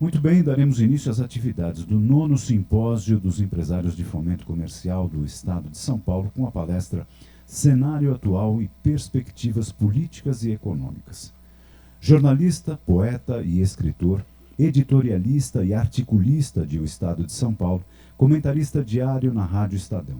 Muito bem, daremos início às atividades do 9º Simpósio dos Empresários de Fomento Comercial do Estado de São Paulo, com a palestra Cenário Atual e Perspectivas Políticas e Econômicas. Jornalista, poeta e escritor, editorialista e articulista de O Estado de São Paulo, comentarista diário na Rádio Estadão.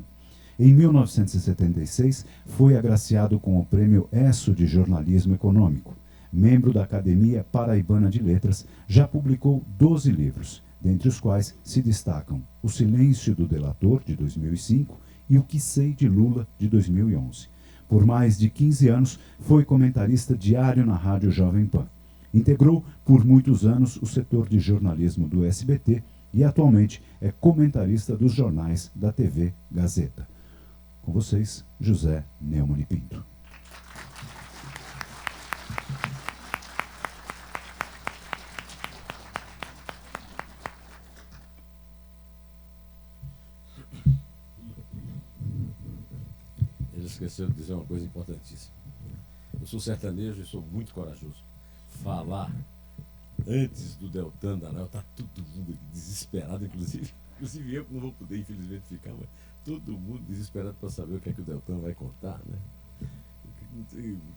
Em 1976, foi agraciado com o Prêmio Esso de Jornalismo Econômico. Membro da Academia Paraibana de Letras, já publicou 12 livros, dentre os quais se destacam O Silêncio do Delator, de 2005, e O Que Sei de Lula, de 2011. Por mais de 15 anos, foi comentarista diário na Rádio Jovem Pan. Integrou, por muitos anos, o setor de jornalismo do SBT e atualmente é comentarista dos jornais da TV Gazeta. Com vocês, José Neumann Pinto. Ele esqueceu de dizer uma coisa importantíssima. Eu sou sertanejo e sou muito corajoso. Falar antes do Deltan Dallagnol, tá todo mundo aqui desesperado, inclusive eu que não vou poder, infelizmente, ficar, mas todo mundo desesperado para saber o que é que o Deltan vai contar, né?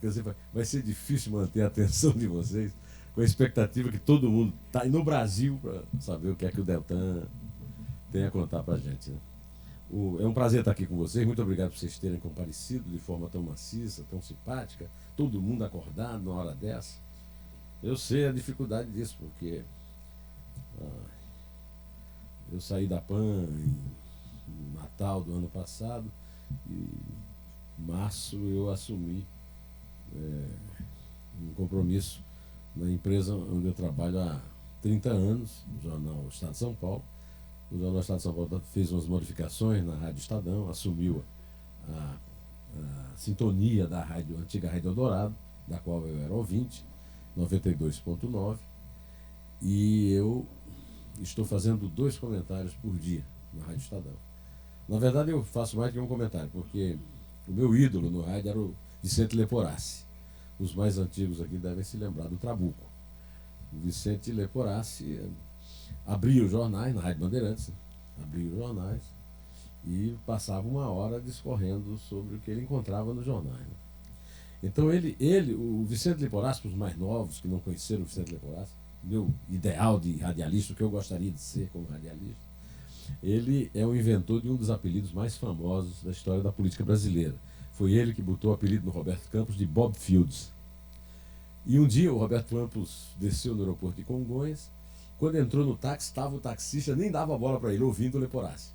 Quer dizer, vai ser difícil manter a atenção de vocês com a expectativa que todo mundo está aí no Brasil para saber o que é que o Deltan tem a contar para a gente, né? É um prazer estar aqui com vocês. Muito obrigado por vocês terem comparecido de forma tão maciça, tão simpática. Todo mundo acordado na hora dessa. Eu sei a dificuldade disso, porque eu saí da PAN em Natal do ano passado e em março eu assumi um compromisso na empresa onde eu trabalho há 30 anos, no jornal Estado de São Paulo. O Jornal Estado de São Paulo fez umas modificações na Rádio Estadão, assumiu a sintonia da antiga Rádio Eldorado, da qual eu era ouvinte, 92.9, e eu estou fazendo 2 comentários por dia na Rádio Estadão. Na verdade, eu faço mais que um comentário, porque o meu ídolo no rádio era o Vicente Leporassi. Os mais antigos aqui devem se lembrar do Trabuco. O Vicente Leporassi abria os jornais na Rádio Bandeirantes, abria os jornais e passava uma hora discorrendo sobre o que ele encontrava nos jornais, né? Então o Vicente Leporassi, para os mais novos que não conheceram o Vicente Leporassi, meu ideal de radialista, o que eu gostaria de ser como radialista, ele é o inventor de um dos apelidos mais famosos da história da política brasileira. Foi ele que botou o apelido no Roberto Campos de Bob Fields. E um dia o Roberto Campos desceu no aeroporto de Congonhas. Quando entrou no táxi, estava o taxista, nem dava bola para ele, ouvindo o Leporassi.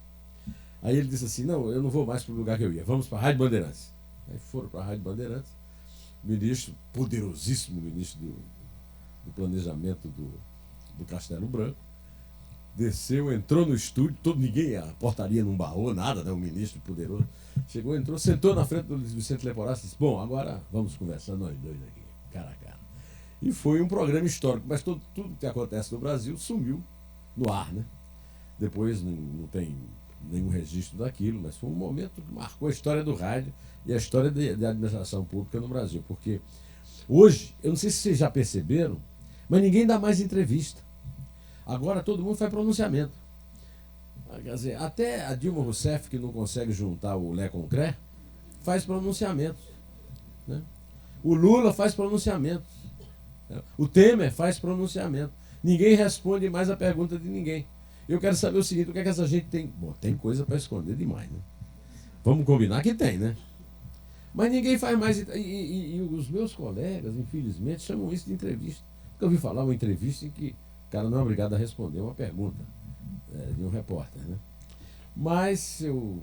Aí ele disse assim: não, eu não vou mais para o lugar que eu ia, vamos para a Rádio Bandeirantes. Aí foram para a Rádio Bandeirantes, ministro, poderosíssimo ministro do planejamento do Castelo Branco, desceu, entrou no estúdio, ninguém, a portaria não barrou, nada, né? O ministro poderoso chegou, entrou, sentou na frente do Vicente Leporassi e disse: bom, agora vamos conversar nós dois aqui, cara a cara. E foi um programa histórico, mas tudo que acontece no Brasil sumiu no ar, né? Depois não tem nenhum registro daquilo, mas foi um momento que marcou a história do rádio e a história da administração pública no Brasil. Porque hoje, eu não sei se vocês já perceberam, mas ninguém dá mais entrevista. Agora todo mundo faz pronunciamento. Quer dizer, até a Dilma Rousseff, que não consegue juntar o Lé com o Cré, faz pronunciamento, né? O Lula faz pronunciamento. O Temer faz pronunciamento. Ninguém responde mais a pergunta de ninguém. Eu quero saber o seguinte: o que é que essa gente tem? Bom, tem coisa para esconder demais, né? Vamos combinar que tem, né? Mas ninguém faz mais. E os meus colegas, infelizmente, chamam isso de entrevista. Porque eu ouvi falar uma entrevista em que o cara não é obrigado a responder uma pergunta de um repórter, né? Mas eu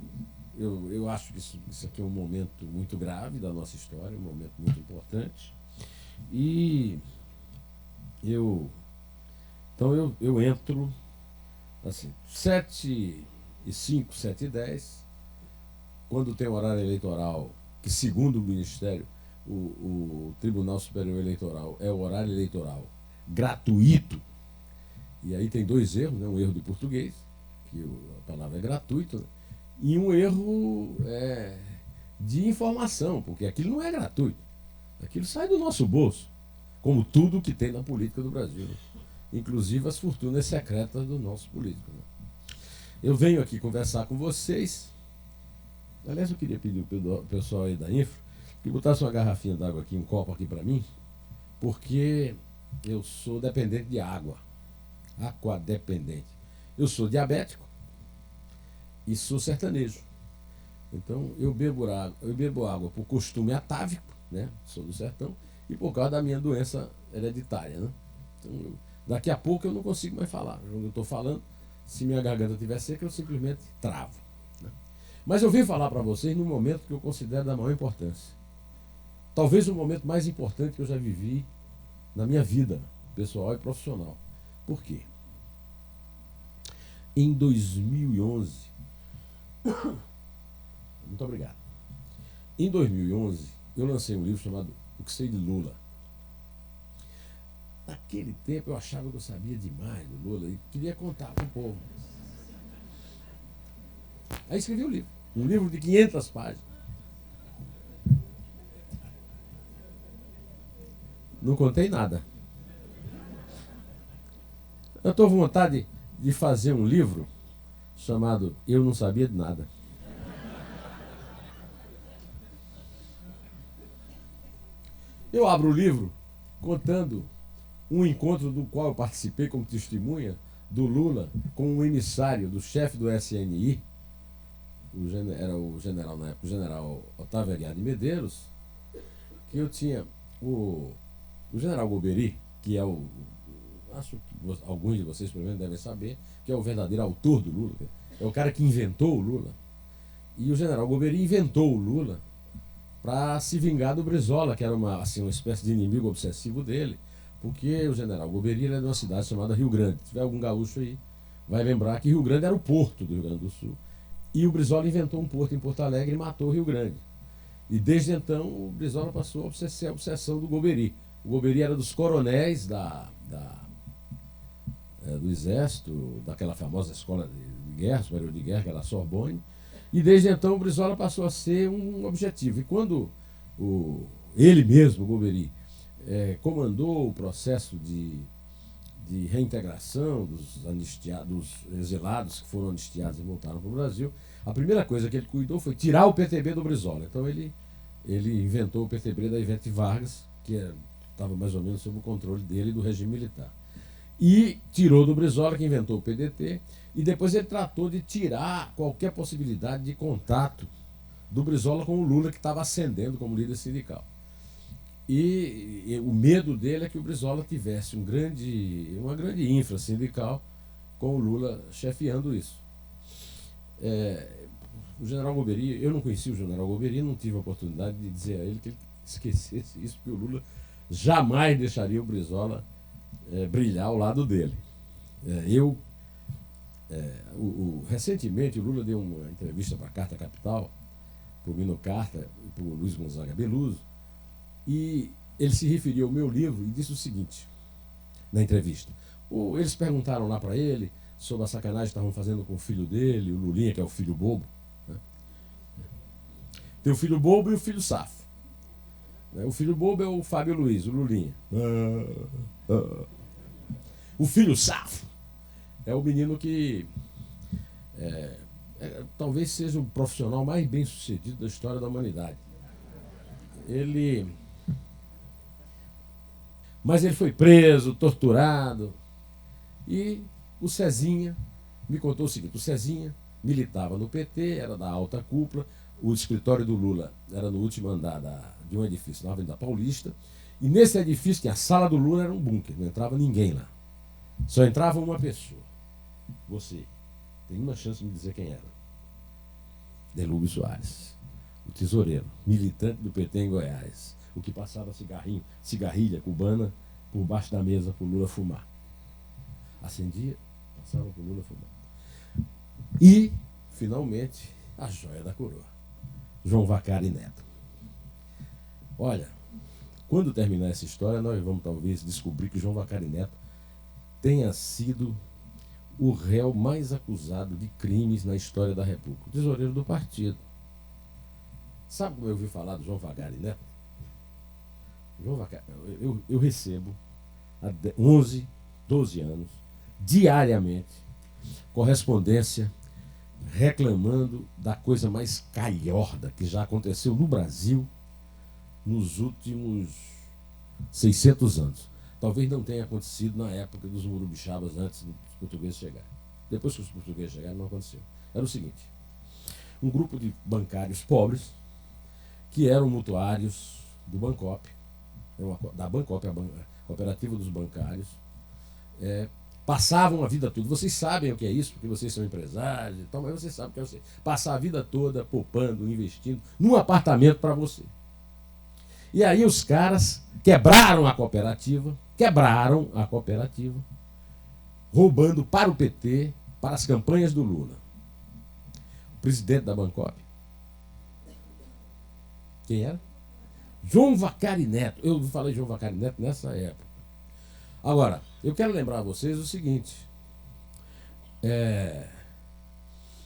acho que isso aqui é um momento muito grave da nossa história, um momento muito importante. E então eu entro assim, 7h05, 7h10, quando tem horário eleitoral, que segundo o Ministério, o Tribunal Superior Eleitoral, é o horário eleitoral gratuito. E aí tem 2 erros, né? Um erro de português, que a palavra é gratuito, né? E um erro de informação, porque aquilo não é gratuito. Aquilo sai do nosso bolso, como tudo que tem na política do Brasil, né? inclusive as fortunas secretas do nosso político. Né? Eu venho aqui conversar com vocês. Aliás, eu queria pedir ao pessoal aí da Infra que botasse uma garrafinha d'água aqui, um copo aqui para mim, porque eu sou dependente de água, aquadependente. Eu sou diabético e sou sertanejo. Então eu bebo água por costume atávico, né? Sou do sertão, e por causa da minha doença hereditária. Né? Então, daqui a pouco eu não consigo mais falar. Quando eu estou falando, se minha garganta estiver seca, eu simplesmente travo. Né? Mas eu vim falar para vocês num momento que eu considero da maior importância. Talvez o momento mais importante que eu já vivi na minha vida pessoal e profissional. Por quê? Em 2011, muito obrigado. Em 2011, eu lancei um livro chamado O que Sei de Lula. Naquele tempo eu achava que eu sabia demais do Lula e queria contar para o povo. Aí escrevi um livro. Um livro de 500 páginas. Não contei nada. Eu estou com vontade de fazer um livro chamado Eu Não Sabia de Nada. Eu abro o livro contando um encontro do qual eu participei como testemunha do Lula com um emissário do chefe do SNI, era o general na época, o general Otávio Aguiar de Medeiros, que eu tinha o general Golbery, que é acho que alguns de vocês pelo menos devem saber, que é o verdadeiro autor do Lula, é o cara que inventou o Lula. E o general Golbery inventou o Lula para se vingar do Brizola, que era uma espécie de inimigo obsessivo dele, porque o general Golbery é de uma cidade chamada Rio Grande. Se tiver algum gaúcho aí, vai lembrar que Rio Grande era o porto do Rio Grande do Sul. E o Brizola inventou um porto em Porto Alegre e matou o Rio Grande. E desde então o Brizola passou a ser a obsessão do Golbery. O Golbery era dos coronéis do Exército, daquela famosa escola de guerra, superior de guerra, que era a Sorbonne. E desde então o Brizola passou a ser um objetivo. E quando ele mesmo, o Golbery, comandou o processo de reintegração dos exilados que foram anistiados e voltaram para o Brasil, a primeira coisa que ele cuidou foi tirar o PTB do Brizola. Então ele inventou o PTB da Ivete Vargas, que estava mais ou menos sob o controle dele e do regime militar. E tirou do Brizola, que inventou o PDT, e depois ele tratou de tirar qualquer possibilidade de contato do Brizola com o Lula, que estava ascendendo como líder sindical. E o medo dele é que o Brizola tivesse uma grande infra sindical com o Lula chefiando isso. O general Golbery, eu não conheci o general Golbery, não tive a oportunidade de dizer a ele que ele esquecesse isso, porque o Lula jamais deixaria o Brizola brilhar ao lado dele. Recentemente o Lula deu uma entrevista para a Carta Capital, para o Mino Carta e para o Luiz Gonzaga Beluso, e ele se referiu ao meu livro e disse o seguinte, na entrevista. Eles perguntaram lá para ele sobre a sacanagem que estavam fazendo com o filho dele, o Lulinha, que é o filho bobo. Né? Tem o filho bobo e o filho safo. O filho bobo é o Fábio Luiz, o Lulinha. O filho safo é o menino que talvez seja o profissional mais bem sucedido da história da humanidade. Mas ele foi preso, torturado. E o Cezinha me contou o seguinte: o Cezinha militava no PT, era da alta cúpula, o escritório do Lula era no último andar de um edifício na Avenida Paulista, e nesse edifício tinha a sala do Lula, era um bunker, não entrava ninguém lá. Só entrava uma pessoa. Você tem uma chance de me dizer quem era. Delúbio Soares, o tesoureiro, militante do PT em Goiás, o que passava cigarrilha cubana por baixo da mesa para o Lula fumar. Acendia, passava para o Lula fumar. E, finalmente, a joia da coroa, João Vacari Neto. Olha, quando terminar essa história, nós vamos talvez descobrir que João Vacari Neto tenha sido o réu mais acusado de crimes na história da República, o tesoureiro do partido. Sabe como eu ouvi falar do João Vacari Neto? João Vacari, eu recebo há 11 12 anos, diariamente, correspondência reclamando da coisa mais calhorda que já aconteceu no Brasil nos últimos 600 anos. Talvez não tenha acontecido na época dos Murubixabas, antes dos portugueses chegarem. Depois que os portugueses chegaram, não aconteceu. Era o seguinte: um grupo de bancários pobres, que eram mutuários do Bancop, da Bancop, a cooperativa dos bancários, passavam a vida toda. Vocês sabem o que é isso, porque vocês são empresários e tal, mas vocês sabem o que é você. Passar a vida toda poupando, investindo num apartamento para você. E aí os caras quebraram a cooperativa, roubando para o PT, para as campanhas do Lula. O presidente da Bancop, quem era? João Vacari Neto. Eu falei João Vacari Neto nessa época. Agora, eu quero lembrar a vocês o seguinte.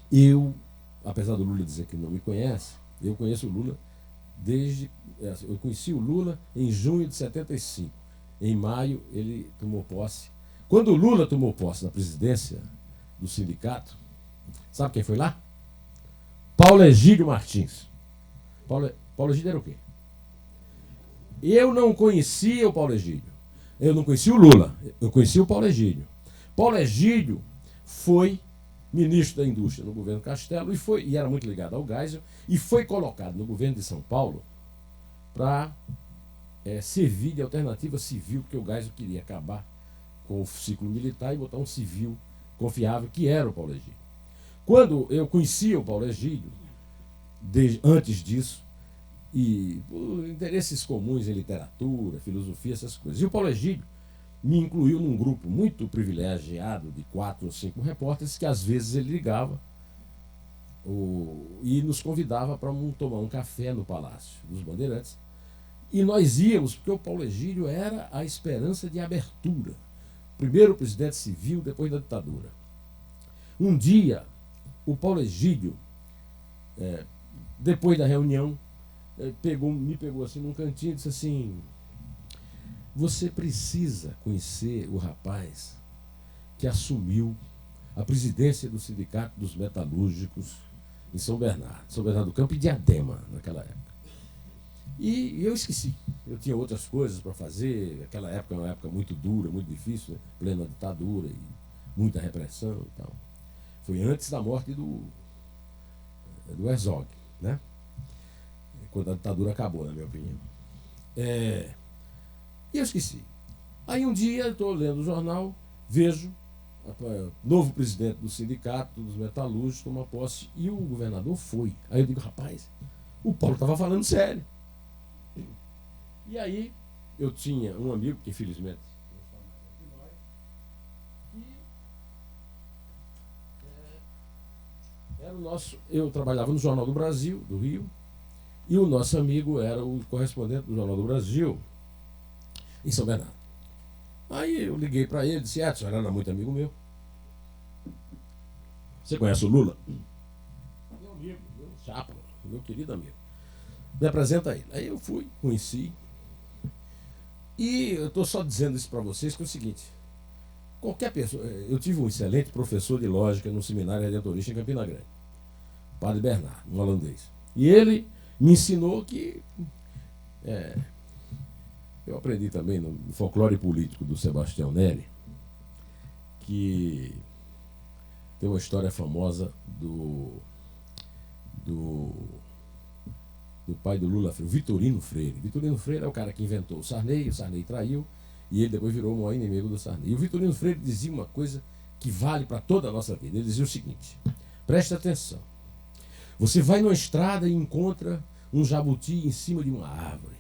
Eu, apesar do Lula dizer que não me conhece, eu conheço o Lula desde... Eu conheci o Lula em junho de 75. Em maio, ele tomou posse. Quando o Lula tomou posse na presidência do sindicato, sabe quem foi lá? Paulo Egídio Martins. Paulo Egídio era o quê? Eu não conhecia o Paulo Egídio. Eu não conhecia o Lula. Eu conhecia o Paulo Egídio. Paulo Egídio foi ministro da Indústria no governo Castelo e era muito ligado ao Geisel, e foi colocado no governo de São Paulo para servir de alternativa civil, porque o Geisel queria acabar com o ciclo militar e botar um civil confiável, que era o Paulo Egídio. Quando eu conhecia o Paulo Egídio, antes disso, e por interesses comuns em literatura, filosofia, essas coisas. E o Paulo Egídio me incluiu num grupo muito privilegiado de 4 ou 5 repórteres que às vezes ele ligava e nos convidava para tomar um café no Palácio dos Bandeirantes. E nós íamos, porque o Paulo Egídio era a esperança de abertura. Primeiro presidente civil, depois da ditadura. Um dia, o Paulo Egídio, depois da reunião, me pegou assim num cantinho e disse assim: você precisa conhecer o rapaz que assumiu a presidência do Sindicato dos Metalúrgicos em São Bernardo do Campo e Diadema, naquela época. E eu esqueci. Eu tinha outras coisas para fazer. Aquela época era uma época muito dura, muito difícil, né? Plena ditadura e muita repressão e tal. Foi antes da morte do Herzog, né? Quando a ditadura acabou, na minha opinião. E eu esqueci. Aí um dia eu estou lendo o jornal, vejo novo presidente do sindicato dos metalúrgicos toma posse e o governador foi. Aí eu digo: rapaz, o Paulo estava falando sério. E aí eu tinha um amigo que infelizmente era o nosso. Eu trabalhava no Jornal do Brasil, do Rio, e o nosso amigo era o correspondente do Jornal do Brasil em São Bernardo. Aí eu liguei para ele e disse: Edson, era muito amigo meu. Você conhece o Lula? Meu amigo, meu chapa, meu querido amigo. Me apresenta a ele. Aí eu fui, conheci. E eu estou só dizendo isso para vocês que é o seguinte: qualquer pessoa. Eu tive um excelente professor de lógica no seminário redentorista em Campina Grande, Padre Bernardo, um holandês. E ele me ensinou que. Eu aprendi também no folclore político do Sebastião Neri, que tem uma história famosa do pai do Lula, o Vitorino Freire. Vitorino Freire é o cara que inventou o Sarney traiu, e ele depois virou o maior inimigo do Sarney. E o Vitorino Freire dizia uma coisa que vale para toda a nossa vida. Ele dizia o seguinte: presta atenção. Você vai numa estrada e encontra um jabuti em cima de uma árvore.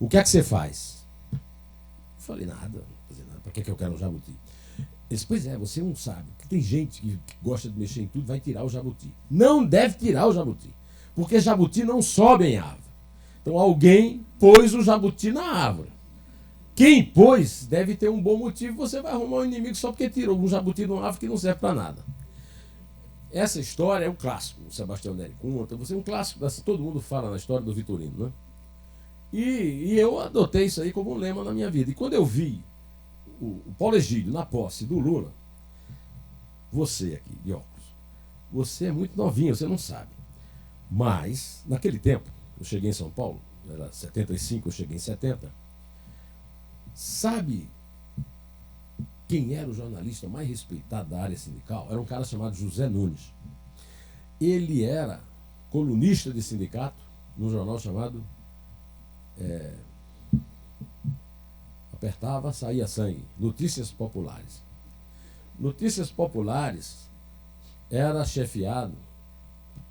O que é que você faz? Eu falei: nada, não fazer nada. Para que eu quero um jabuti? Ele disse: pois é, você não sabe. Que tem gente que gosta de mexer em tudo, vai tirar o jabuti. Não deve tirar o jabuti, porque jabuti não sobe em árvore. Então alguém pôs o jabuti na árvore. Quem pôs deve ter um bom motivo. Você vai arrumar um inimigo só porque tirou um jabuti de uma árvore que não serve para nada. Essa história é um clássico. O Sebastião Neri conta. Você é um clássico. Todo mundo fala na história do Vitorino, né? E eu adotei isso aí como um lema na minha vida. E quando eu vi o Paulo Egídio, na posse do Lula, você aqui, de óculos, você é muito novinho, você não sabe. Mas, naquele tempo, eu cheguei em São Paulo, era 75, eu cheguei em 70. Sabe quem era o jornalista mais respeitado da área sindical? Era um cara chamado José Nunes. Ele era colunista de sindicato num jornal chamado apertava, saía sangue, Notícias Populares. Notícias Populares era chefiado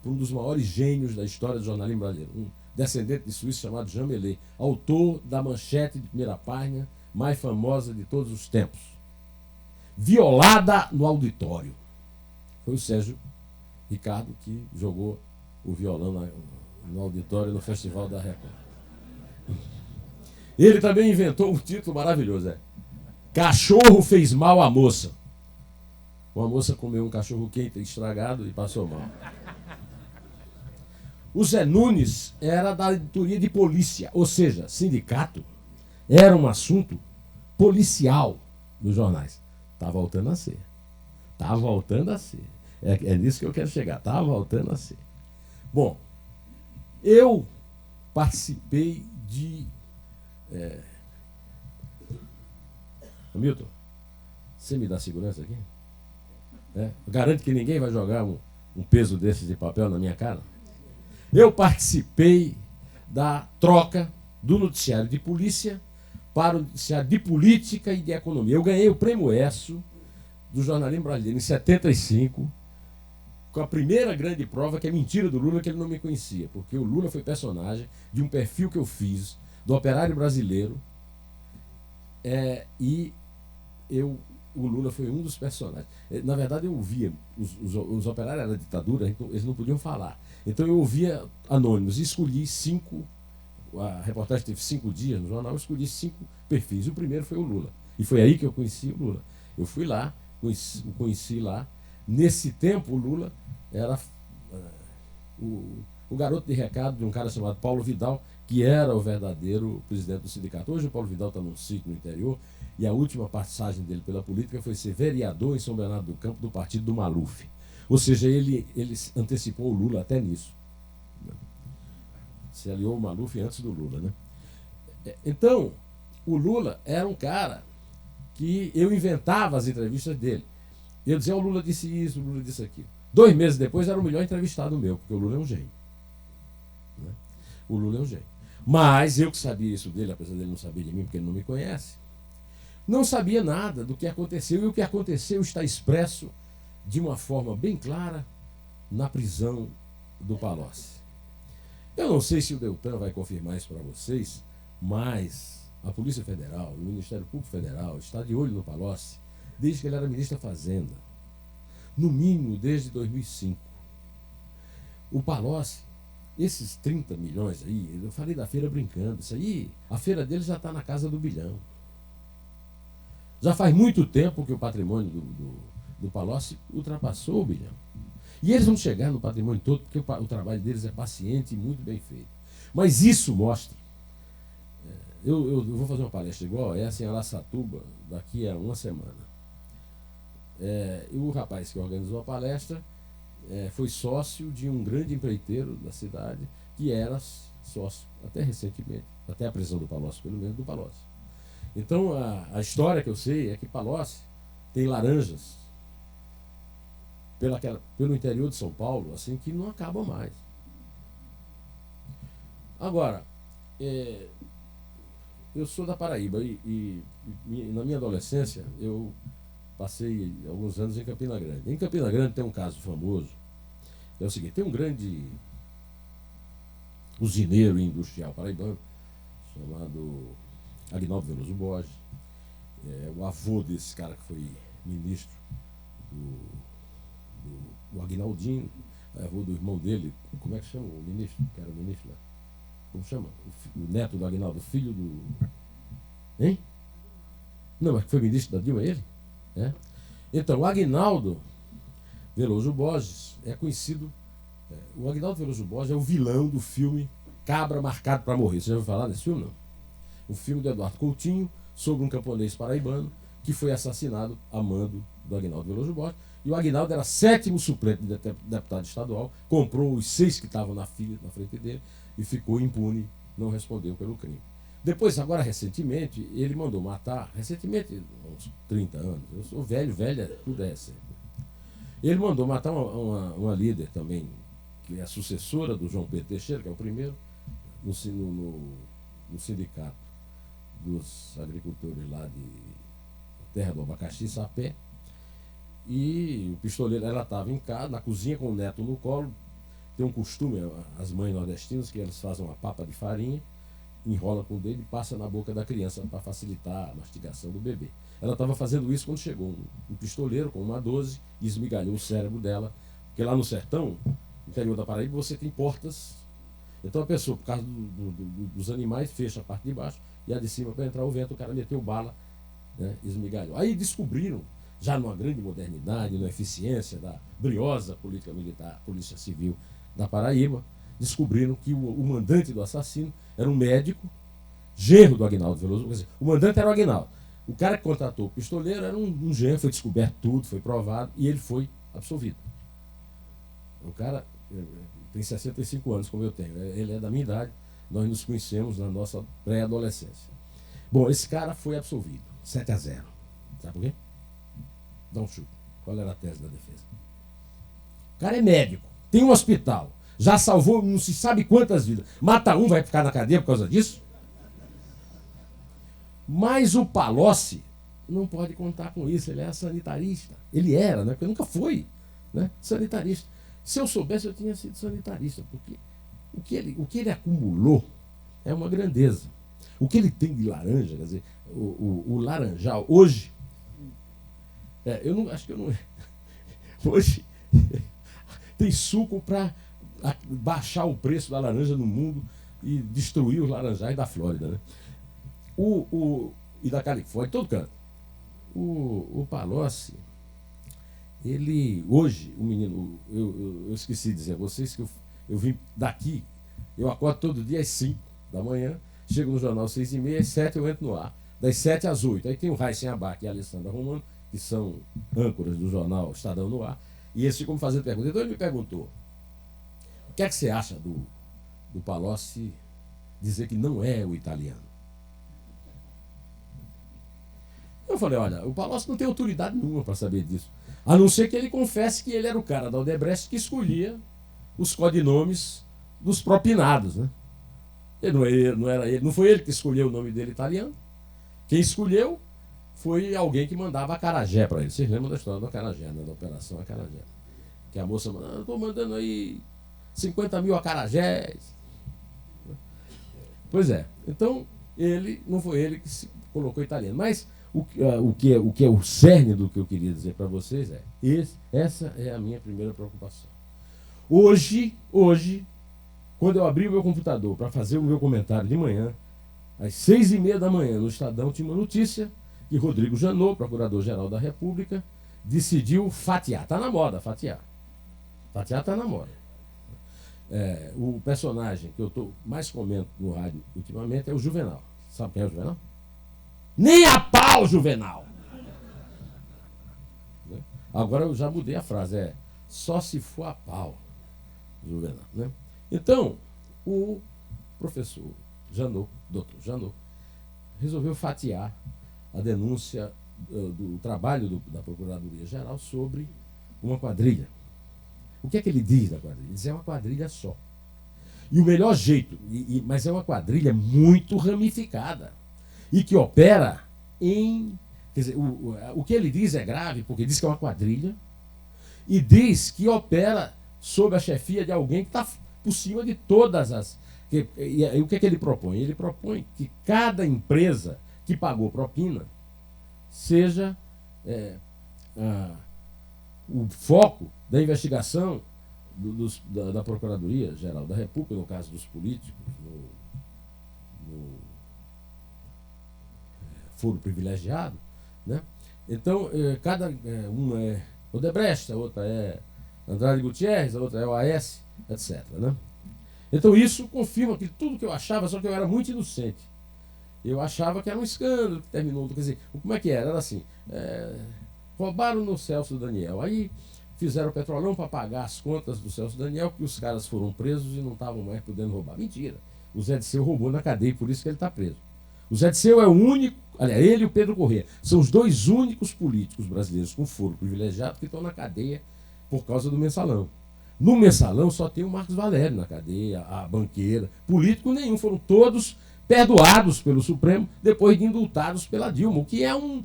por um dos maiores gênios da história do jornalismo brasileiro, um descendente de suíço chamado Jean Mellet, autor da manchete de primeira página mais famosa de todos os tempos. Violada no auditório. Foi o Sérgio Ricardo que jogou o violão no auditório no Festival da Record. Ele também inventou um título maravilhoso, Cachorro fez mal à moça. Uma moça comeu um cachorro quente estragado e passou mal. O Zé Nunes era da editoria de polícia, ou seja, sindicato era um assunto policial nos jornais. Está voltando a ser. Está voltando a ser. É nisso que eu quero chegar. Está voltando a ser. Bom, eu participei de... Hamilton, você me dá segurança aqui? Garante que ninguém vai jogar um peso desses de papel na minha cara? Eu participei da troca do noticiário de polícia para o noticiário de política e de economia. Eu ganhei o prêmio ESSO do jornalismo brasileiro em 75, com a primeira grande prova, que é mentira do Lula, que ele não me conhecia, porque o Lula foi personagem de um perfil que eu fiz do Operário Brasileiro, o Lula foi um dos personagens. Na verdade, eu ouvia, os operários eram ditadura, então eles não podiam falar. Então eu ouvia anônimos e escolhi 5, a reportagem teve 5 dias no jornal, eu escolhi 5 perfis. O primeiro foi o Lula. E foi aí que eu conheci o Lula. Eu fui lá, o conheci lá. Nesse tempo, o Lula era o garoto de recado de um cara chamado Paulo Vidal, que era o verdadeiro presidente do sindicato. Hoje o Paulo Vidal está num sítio no interior, e a última passagem dele pela política foi ser vereador em São Bernardo do Campo do partido do Maluf. Ou seja, ele antecipou o Lula até nisso. Se aliou o Maluf antes do Lula, né? Então, o Lula era um cara que eu inventava as entrevistas dele. Eu dizia, o Lula disse isso, o Lula disse aquilo. 2 meses depois era o melhor entrevistado meu, porque o Lula é um gênio. Né? O Lula é um gênio. Mas eu que sabia isso dele, apesar dele não saber de mim, porque ele não me conhece, não sabia nada do que aconteceu. E o que aconteceu está expresso de uma forma bem clara na prisão do Palocci. Eu não sei se o Deltan vai confirmar isso para vocês, mas a Polícia Federal, o Ministério Público Federal está de olho no Palocci desde que ele era ministro da Fazenda. No mínimo desde 2005. O Palocci, esses 30 milhões aí, eu falei da feira brincando, isso aí, a feira dele já está na casa do bilhão. Já faz muito tempo que o patrimônio do Palocci ultrapassou o bilhão. E eles vão chegar no patrimônio todo, porque o trabalho deles é paciente e muito bem feito. Mas isso mostra... Eu vou fazer uma palestra igual essa em Araçatuba daqui a uma semana. E o rapaz que organizou a palestra foi sócio de um grande empreiteiro da cidade, que era sócio, até recentemente, até a prisão do Palocci, pelo menos do Palocci. Então, a história que eu sei é que Palocci tem laranjas pelo interior de São Paulo, assim, que não acaba mais. Agora, eu sou da Paraíba e na minha adolescência eu passei alguns anos em Campina Grande. Em Campina Grande tem um caso famoso, que é o seguinte: tem um grande usineiro industrial paraibano chamado Aguinaldo Veloso Borges, o avô desse cara que foi ministro do Aguinaldinho, avô do irmão dele. Como é que chama o ministro? Que era o ministro lá? Como chama? O neto do Aguinaldo, filho do... Hein? Não, mas que foi ministro da Dilma, ele? Então, o Aguinaldo Veloso Borges é conhecido... o Aguinaldo Veloso Borges é o vilão do filme Cabra Marcado para Morrer. Você já ouviu falar desse filme, não? O filme do Eduardo Coutinho, sobre um camponês paraibano, que foi assassinado a mando do Aguinaldo Veloso Borges. E o Aguinaldo era 7º suplente de deputado estadual, comprou os 6 que estavam na fila, na frente dele, e ficou impune, não respondeu pelo crime. Depois, agora recentemente, ele mandou matar, recentemente, uns 30 anos, eu sou velho, tudo é recente. Ele mandou matar uma líder também, que é a sucessora do João Pedro Teixeira, que é o primeiro, no sindicato dos agricultores lá de Terra do Abacaxi, Sapé. E o pistoleiro, ela estava em casa, na cozinha, com o neto no colo. Tem um costume, as mães nordestinas, que elas fazem uma papa de farinha, enrola com o dedo e passa na boca da criança para facilitar a mastigação do bebê. Ela estava fazendo isso quando chegou um pistoleiro com uma 12 e esmigalhou o cérebro dela, porque lá no sertão, no interior da Paraíba, você tem portas. Então a pessoa, por causa dos animais, fecha a parte de baixo e a de cima, para entrar o vento, o cara meteu bala, né, esmigalhou. Aí descobriram, já numa grande modernidade, numa eficiência da briosa política militar, polícia civil da Paraíba, descobriram que o mandante do assassino era um médico, genro do Aguinaldo Veloso. Quer dizer, o mandante era o Aguinaldo. O cara que contratou o pistoleiro era um genro, foi descoberto tudo, foi provado, e ele foi absolvido. O cara tem 65 anos, como eu tenho. Ele é da minha idade, nós nos conhecemos na nossa pré-adolescência. Bom, esse cara foi absolvido, 7-0. Sabe por quê? Dá um chute. Qual era a tese da defesa? O cara é médico, tem um hospital, já salvou não se sabe quantas vidas. Mata um, vai ficar na cadeia por causa disso? Mas o Palocci não pode contar com isso, ele é sanitarista. Ele era, né? Porque nunca foi, né? Sanitarista. Se eu soubesse, eu tinha sido sanitarista, porque o que ele acumulou é uma grandeza. O que ele tem de laranja, quer dizer, o laranjal, hoje, eu não acho que eu não. Hoje tem suco para baixar o preço da laranja no mundo e destruir os laranjais da Flórida, né? E da Califórnia, todo canto. O Palocci, ele, hoje, o menino, eu esqueci de dizer a vocês que eu vim daqui, eu acordo todo dia às 5 da manhã, chego no jornal às 6h30, às 7 eu entro no ar, das 7 às 8. Aí tem o Raíssen Abac e a Alessandra Romano, que são âncoras do jornal Estadão no ar, e eles ficam me fazendo perguntas. Então ele me perguntou, o que é que você acha do Palocci dizer que não é o italiano? Eu falei, olha, o Palocci não tem autoridade nenhuma para saber disso, a não ser que ele confesse que ele era o cara da Odebrecht que escolhia os codinomes dos propinados, né? Não foi ele que escolheu o nome dele italiano. Quem escolheu foi alguém que mandava acarajé para ele. Vocês lembram da história do acarajé, né? Da operação acarajé, que a moça mandou, estou mandando aí 50 mil acarajés. Pois é, então não foi ele que se colocou italiano. Mas o que é o cerne do que eu queria dizer para vocês essa é a minha primeira preocupação. Hoje, quando eu abri o meu computador para fazer o meu comentário de manhã, às 6h30 da manhã, no Estadão tinha uma notícia que Rodrigo Janot, procurador-geral da República, decidiu fatiar. Está na moda, fatiar. Fatiar está na moda. O personagem que eu mais comento no rádio ultimamente é o Juvenal. Sabe quem é o Juvenal? Nem a pau, Juvenal! Agora eu já mudei a frase, só se for a pau, Juvenal, né? Então, o professor Janot, doutor Janot, resolveu fatiar a denúncia do trabalho da Procuradoria-Geral sobre uma quadrilha. O que é que ele diz da quadrilha? Ele diz que é uma quadrilha só. E o melhor jeito, mas é uma quadrilha muito ramificada e que opera em... Quer dizer, o que ele diz é grave, porque diz que é uma quadrilha e diz que opera sob a chefia de alguém que está por cima de todas as... E o que é que ele propõe? Ele propõe que cada empresa que pagou propina seja o foco da investigação da Procuradoria-Geral da República, no caso dos políticos, no foro privilegiado, né? Então, uma é Odebrecht, a outra é Andrade Gutierrez, a outra é OAS, etc., né? Então isso confirma que tudo que eu achava, só que eu era muito inocente. Eu achava que era um escândalo que terminou. Quer dizer, como é que era? Era assim, roubaram no Celso Daniel. Aí fizeram o Petrolão para pagar as contas do Celso Daniel, que os caras foram presos e não estavam mais podendo roubar. Mentira. O Zé Disseu roubou na cadeia e por isso que ele está preso. O Zé Disseu é o único, aliás, ele e o Pedro Corrêa, são os dois únicos políticos brasileiros com foro privilegiado que estão na cadeia por causa do mensalão. No mensalão só tem o Marcos Valério na cadeia, a banqueira, político nenhum, foram todos perdoados pelo Supremo depois de indultados pela Dilma, o que é um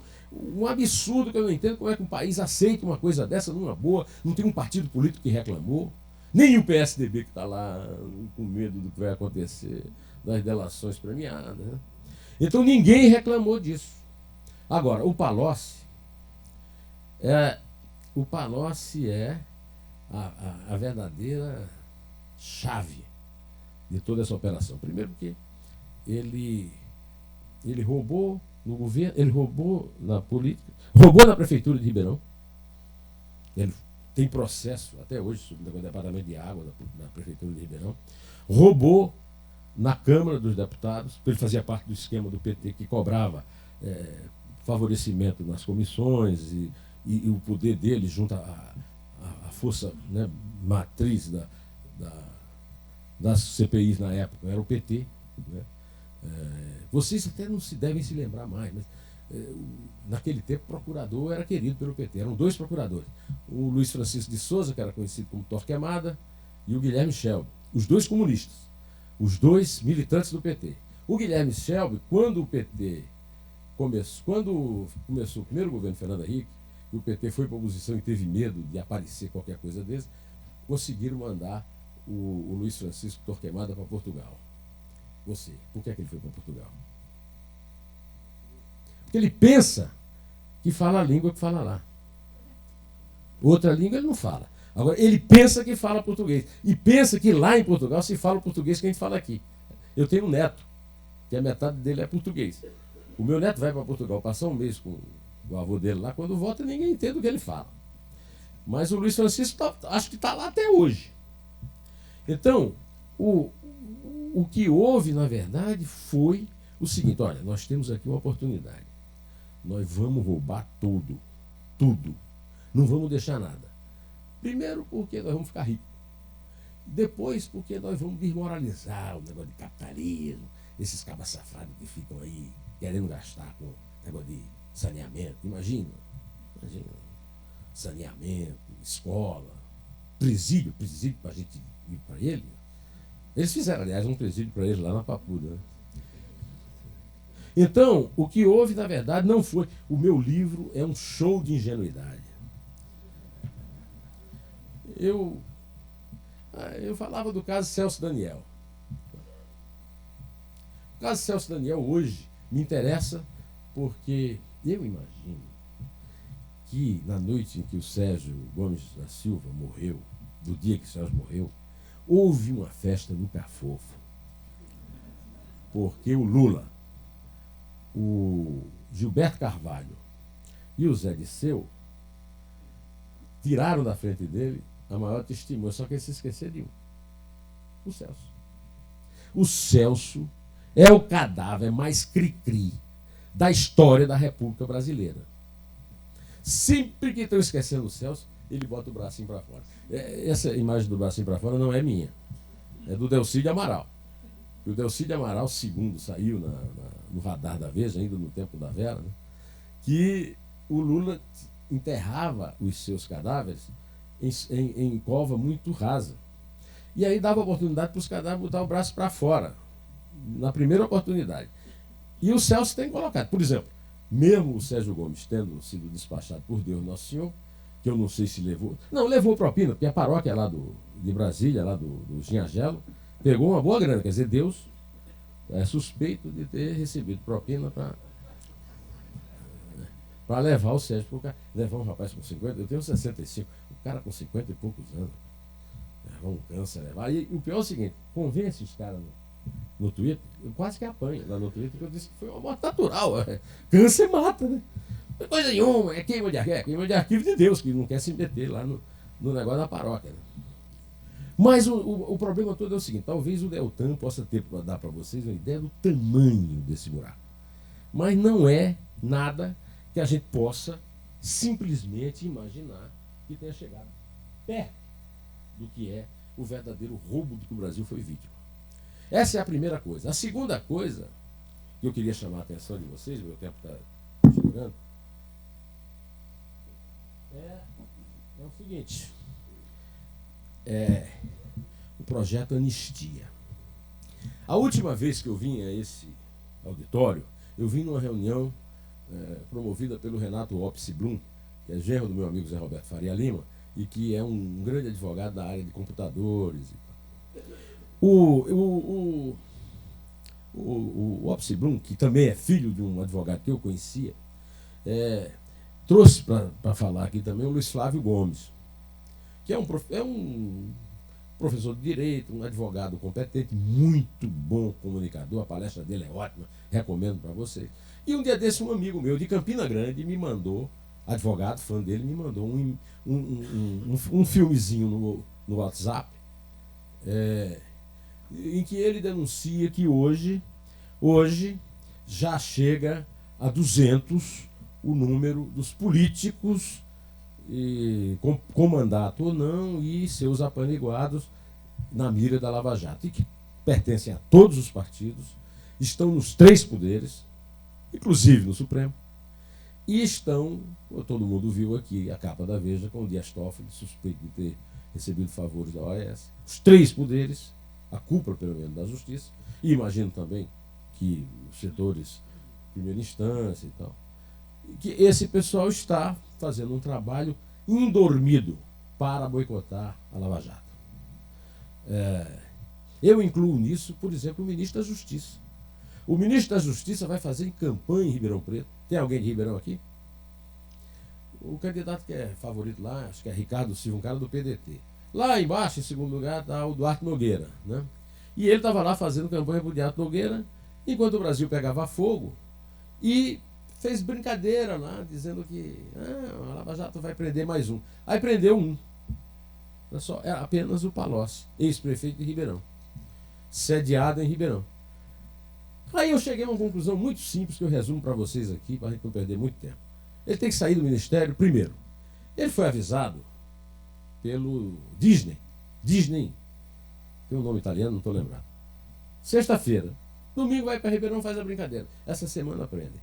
absurdo que eu não entendo como é que um país aceita uma coisa dessa numa boa, não tem um partido político que reclamou, nem o PSDB que está lá com medo do que vai acontecer, das delações premiadas. Né? Então ninguém reclamou disso. Agora, o Palocci é a verdadeira chave de toda essa operação. Primeiro porque ele roubou no governo, ele roubou na política, roubou na prefeitura de Ribeirão. Ele tem processo até hoje sobre o departamento de água da prefeitura de Ribeirão. Roubou na Câmara dos Deputados, ele fazia parte do esquema do PT que cobrava favorecimento nas comissões e o poder dele junto à força, né, matriz das CPIs na época, era o PT. Né? Vocês até não se devem se lembrar mais, mas naquele tempo o procurador era querido pelo PT, eram dois procuradores, o Luiz Francisco de Souza, que era conhecido como Torquemada, e o Guilherme Shelby, os dois comunistas, os dois militantes do PT. O Guilherme Shelby, quando o PT quando começou o primeiro governo Fernando Henrique, e o PT foi para a oposição e teve medo de aparecer qualquer coisa desse, conseguiram mandar o Luiz Francisco Torquemada para Portugal. Por que é que ele foi para Portugal? Porque ele pensa que fala a língua que fala lá. Outra língua ele não fala. Agora, ele pensa que fala português. E pensa que lá em Portugal se fala o português que a gente fala aqui. Eu tenho um neto, que a metade dele é português. O meu neto vai para Portugal, passar um mês com o avô dele lá, quando volta ninguém entende o que ele fala. Mas o Luiz Francisco acho que está lá até hoje. Então, o que houve, na verdade, foi o seguinte: olha, nós temos aqui uma oportunidade. Nós vamos roubar tudo. Não vamos deixar nada. Primeiro porque nós vamos ficar ricos. Depois porque nós vamos desmoralizar o negócio de capitalismo, esses cabas safados que ficam aí querendo gastar com negócio de saneamento. Imagina, saneamento, escola, presídio para a gente ir para ele. Eles fizeram, aliás, um presídio para eles lá na Papuda. Né? Então, o que houve, na verdade, não foi... O meu livro é um show de ingenuidade. Eu falava do caso Celso Daniel. O caso Celso Daniel hoje me interessa porque eu imagino que na noite em que o Sérgio Gomes da Silva morreu, do dia que o Sérgio morreu, houve uma festa no Cafofo. Porque o Lula, o Gilberto Carvalho e o Zé Disseu tiraram da frente dele a maior testemunha, só que ele se esqueceu de um: o Celso. O Celso é o cadáver mais cri-cri da história da República Brasileira. Sempre que estão esquecendo o Celso, ele bota o bracinho para fora. Essa imagem do bracinho para fora não é minha, é do Delcídio Amaral. O Delcídio Amaral II saiu no radar da Veja, ainda no tempo da Vera, né, que o Lula enterrava os seus cadáveres em cova muito rasa. E aí dava oportunidade para os cadáveres botar o braço para fora, na primeira oportunidade. E o Celso tem colocado, por exemplo, mesmo o Sérgio Gomes tendo sido despachado por Deus Nosso Senhor, que eu não sei se levou... Não, levou propina, porque a paróquia lá de Brasília, lá do Ginhagelo, pegou uma boa grana. Quer dizer, Deus é suspeito de ter recebido propina para levar o Sérgio, levar um rapaz com 50, eu tenho 65, o cara com 50 e poucos anos, levar um câncer, levar. E o pior é o seguinte: convence os caras no Twitter, eu quase que apanho lá no Twitter, porque eu disse que foi uma morte natural. Câncer mata, né? Não é coisa nenhuma, é queima de arquivo de Deus, que não quer se meter lá no negócio da paróquia. Né? Mas o problema todo é o seguinte: talvez o Deltan possa dar para vocês uma ideia do tamanho desse buraco. Mas não é nada que a gente possa simplesmente imaginar que tenha chegado perto do que é o verdadeiro roubo do que o Brasil foi vítima. Essa é a primeira coisa. A segunda coisa que eu queria chamar a atenção de vocês, meu tempo está chegando, é o seguinte. O projeto Anistia. A última vez que eu vim a esse auditório, eu vim numa reunião promovida pelo Renato Opsi Blum, que é genro do meu amigo Zé Roberto Faria Lima, e que é um grande advogado da área de computadores. E tal. O Opsi Blum, que também é filho de um advogado que eu conhecia, trouxe para falar aqui também o Luiz Flávio Gomes, que é um professor de direito, um advogado competente, muito bom comunicador, a palestra dele é ótima, recomendo para vocês. E um dia desse, um amigo meu de Campina Grande me mandou, advogado, fã dele, me mandou um filmezinho no WhatsApp, em que ele denuncia que hoje já chega a 200 o número dos políticos, com mandato ou não, e seus apaniguados na mira da Lava Jato, e que pertencem a todos os partidos, estão nos 3 poderes, inclusive no Supremo, e estão, todo mundo viu aqui a capa da Veja com o Dias Toffoli, suspeito de ter recebido favores da OAS, os 3 poderes, a cúpula pelo menos da Justiça, e imagino também que os setores de primeira instância e tal, que esse pessoal está fazendo um trabalho indormido para boicotar a Lava Jato. Eu incluo nisso, por exemplo, o ministro da Justiça. O ministro da Justiça vai fazer campanha em Ribeirão Preto. Tem alguém de Ribeirão aqui? O candidato que é favorito lá, acho que é Ricardo Silva, um cara do PDT. Lá embaixo, em segundo lugar, está o Duarte Nogueira, né? E ele estava lá fazendo campanha para o Duarte Nogueira, enquanto o Brasil pegava fogo, e fez brincadeira lá, dizendo que a Lava Jato vai prender mais um. Aí prendeu um. É apenas o Palocci, ex-prefeito de Ribeirão, sediado em Ribeirão. Aí eu cheguei a uma conclusão muito simples, que eu resumo para vocês aqui, para a gente não perder muito tempo. Ele tem que sair do ministério, primeiro. Ele foi avisado pelo Disney, tem um nome italiano, não estou lembrado. Sexta-feira. Domingo vai para Ribeirão, faz a brincadeira. Essa semana aprende.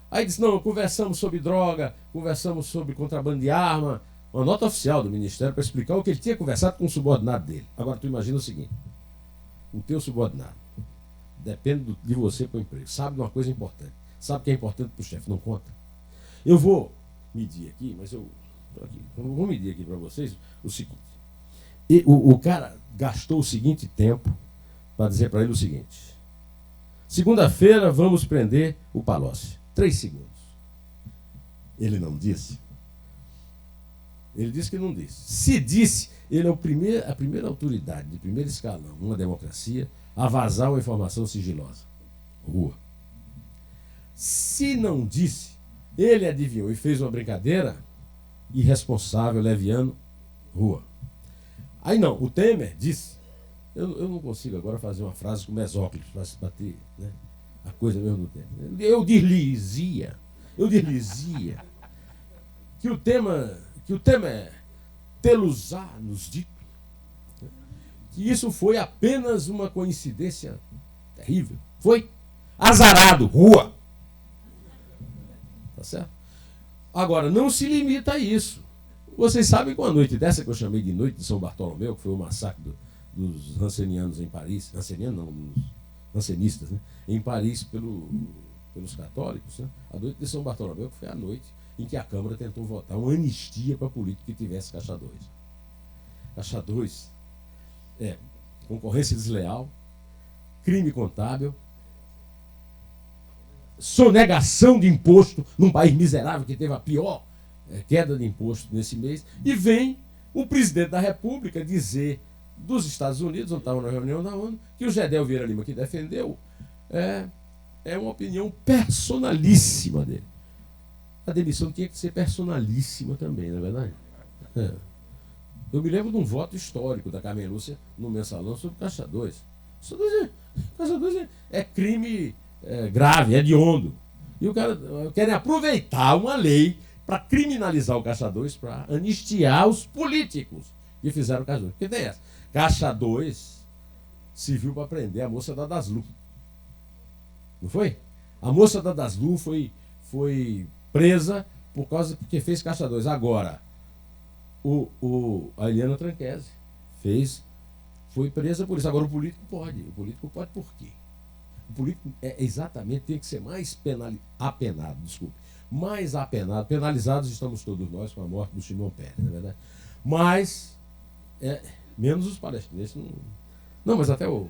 Aí disse, não, conversamos sobre droga, conversamos sobre contrabando de arma, uma nota oficial do Ministério para explicar o que ele tinha conversado com o subordinado dele. Agora tu imagina o seguinte, o teu subordinado depende de você para o emprego, sabe de uma coisa importante, sabe que é importante para o chefe, não conta. Eu vou medir aqui, mas eu vou medir aqui para vocês o seguinte. O cara gastou o seguinte tempo para dizer para ele o seguinte: segunda-feira vamos prender o Palocci. 3 segundos. Ele não disse. Ele disse que não disse. Se disse, ele é a primeira autoridade de primeiro escalão, numa democracia, a vazar uma informação sigilosa. Rua. Se não disse, ele adivinhou e fez uma brincadeira, irresponsável, leviano, rua. Aí não, o Temer disse, eu não consigo agora fazer uma frase com Mesóclise para se bater, né? A coisa mesmo do Temer. Eu dizia que o Temer Teluzar nos dito que isso foi apenas uma coincidência terrível. Foi azarado, rua. Tá certo? Agora, não se limita a isso. Vocês sabem que uma noite dessa que eu chamei de Noite de São Bartolomeu, que foi o massacre dos rancenianos em Paris, rancenianos não, dos rancenistas, né? Em Paris pelos católicos, né? A Noite de São Bartolomeu, que foi a noite em que a Câmara tentou votar uma anistia para político que tivesse caixa 2. Caixa 2 é concorrência desleal, crime contábil, sonegação de imposto num país miserável que teve a pior queda de imposto nesse mês, e vem o presidente da República dizer dos Estados Unidos, onde estava na reunião da ONU, que o Gedel Vieira Lima, que defendeu, é uma opinião personalíssima dele. A demissão tinha que ser personalíssima também, não é verdade? Eu me lembro de um voto histórico da Carmen Lúcia no Mensalão sobre Caixa 2. Caixa 2 é crime grave, hediondo. E o cara querem aproveitar uma lei para criminalizar o Caixa 2, para anistiar os políticos que fizeram o Caixa 2. Porque tem essa. Caixa 2 serviu para prender a moça da Daslu. Não foi? A moça da Daslu foi presa porque fez Caixa 2. Agora, a Eliana Tranquese foi presa por isso. Agora o político pode. O político pode por quê? O político tem que ser mais apenado, desculpe. Mais apenado. Penalizados estamos todos nós com a morte do Shimon Peres, não é verdade? Mas, menos os palestineses. Não, mas até o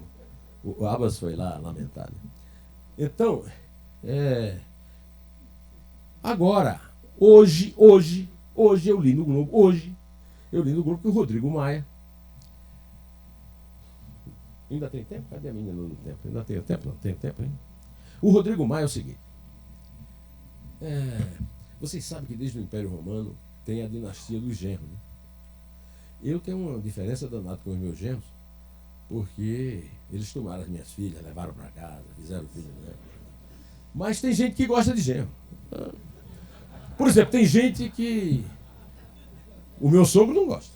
Abbas foi lá lamentar. Né? Então, agora, hoje eu li no Globo que o Rodrigo Maia. Ainda tem tempo? Cadê a menina do tempo? Ainda tem tempo? Não tem tempo ainda. O Rodrigo Maia é o seguinte. Vocês sabem que desde o Império Romano tem a dinastia dos genros. Né? Eu tenho uma diferença danada com os meus genros, porque eles tomaram as minhas filhas, levaram para casa, fizeram filho. Né? Mas tem gente que gosta de genro. Por exemplo, tem gente que o meu sogro não gosta.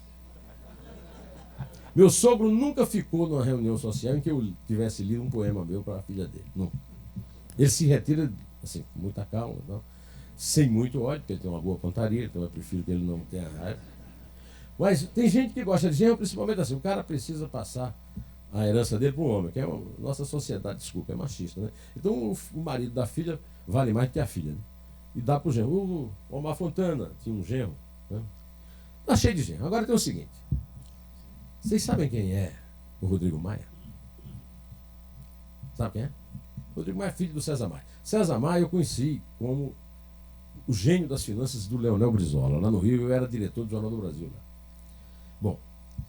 Meu sogro nunca ficou numa reunião social em que eu tivesse lido um poema meu para a filha dele. Nunca. Ele se retira assim, com muita calma, não, sem muito ódio, porque ele tem uma boa pontaria, então eu prefiro que ele não tenha raiva. Mas tem gente que gosta de genro, principalmente assim, o cara precisa passar a herança dele para o homem, que é nossa sociedade, desculpa, é machista, né? Então o marido da filha vale mais do que a filha, né? E dá para o genro. O Omar Fontana tinha um genro, né? Tá cheio de genro. Agora tem o seguinte. Vocês sabem quem é o Rodrigo Maia? Sabe quem é? Rodrigo Maia é filho do César Maia. César Maia eu conheci como o gênio das finanças do Leonel Brizola. Lá no Rio eu era diretor do Jornal do Brasil. Lá. Bom,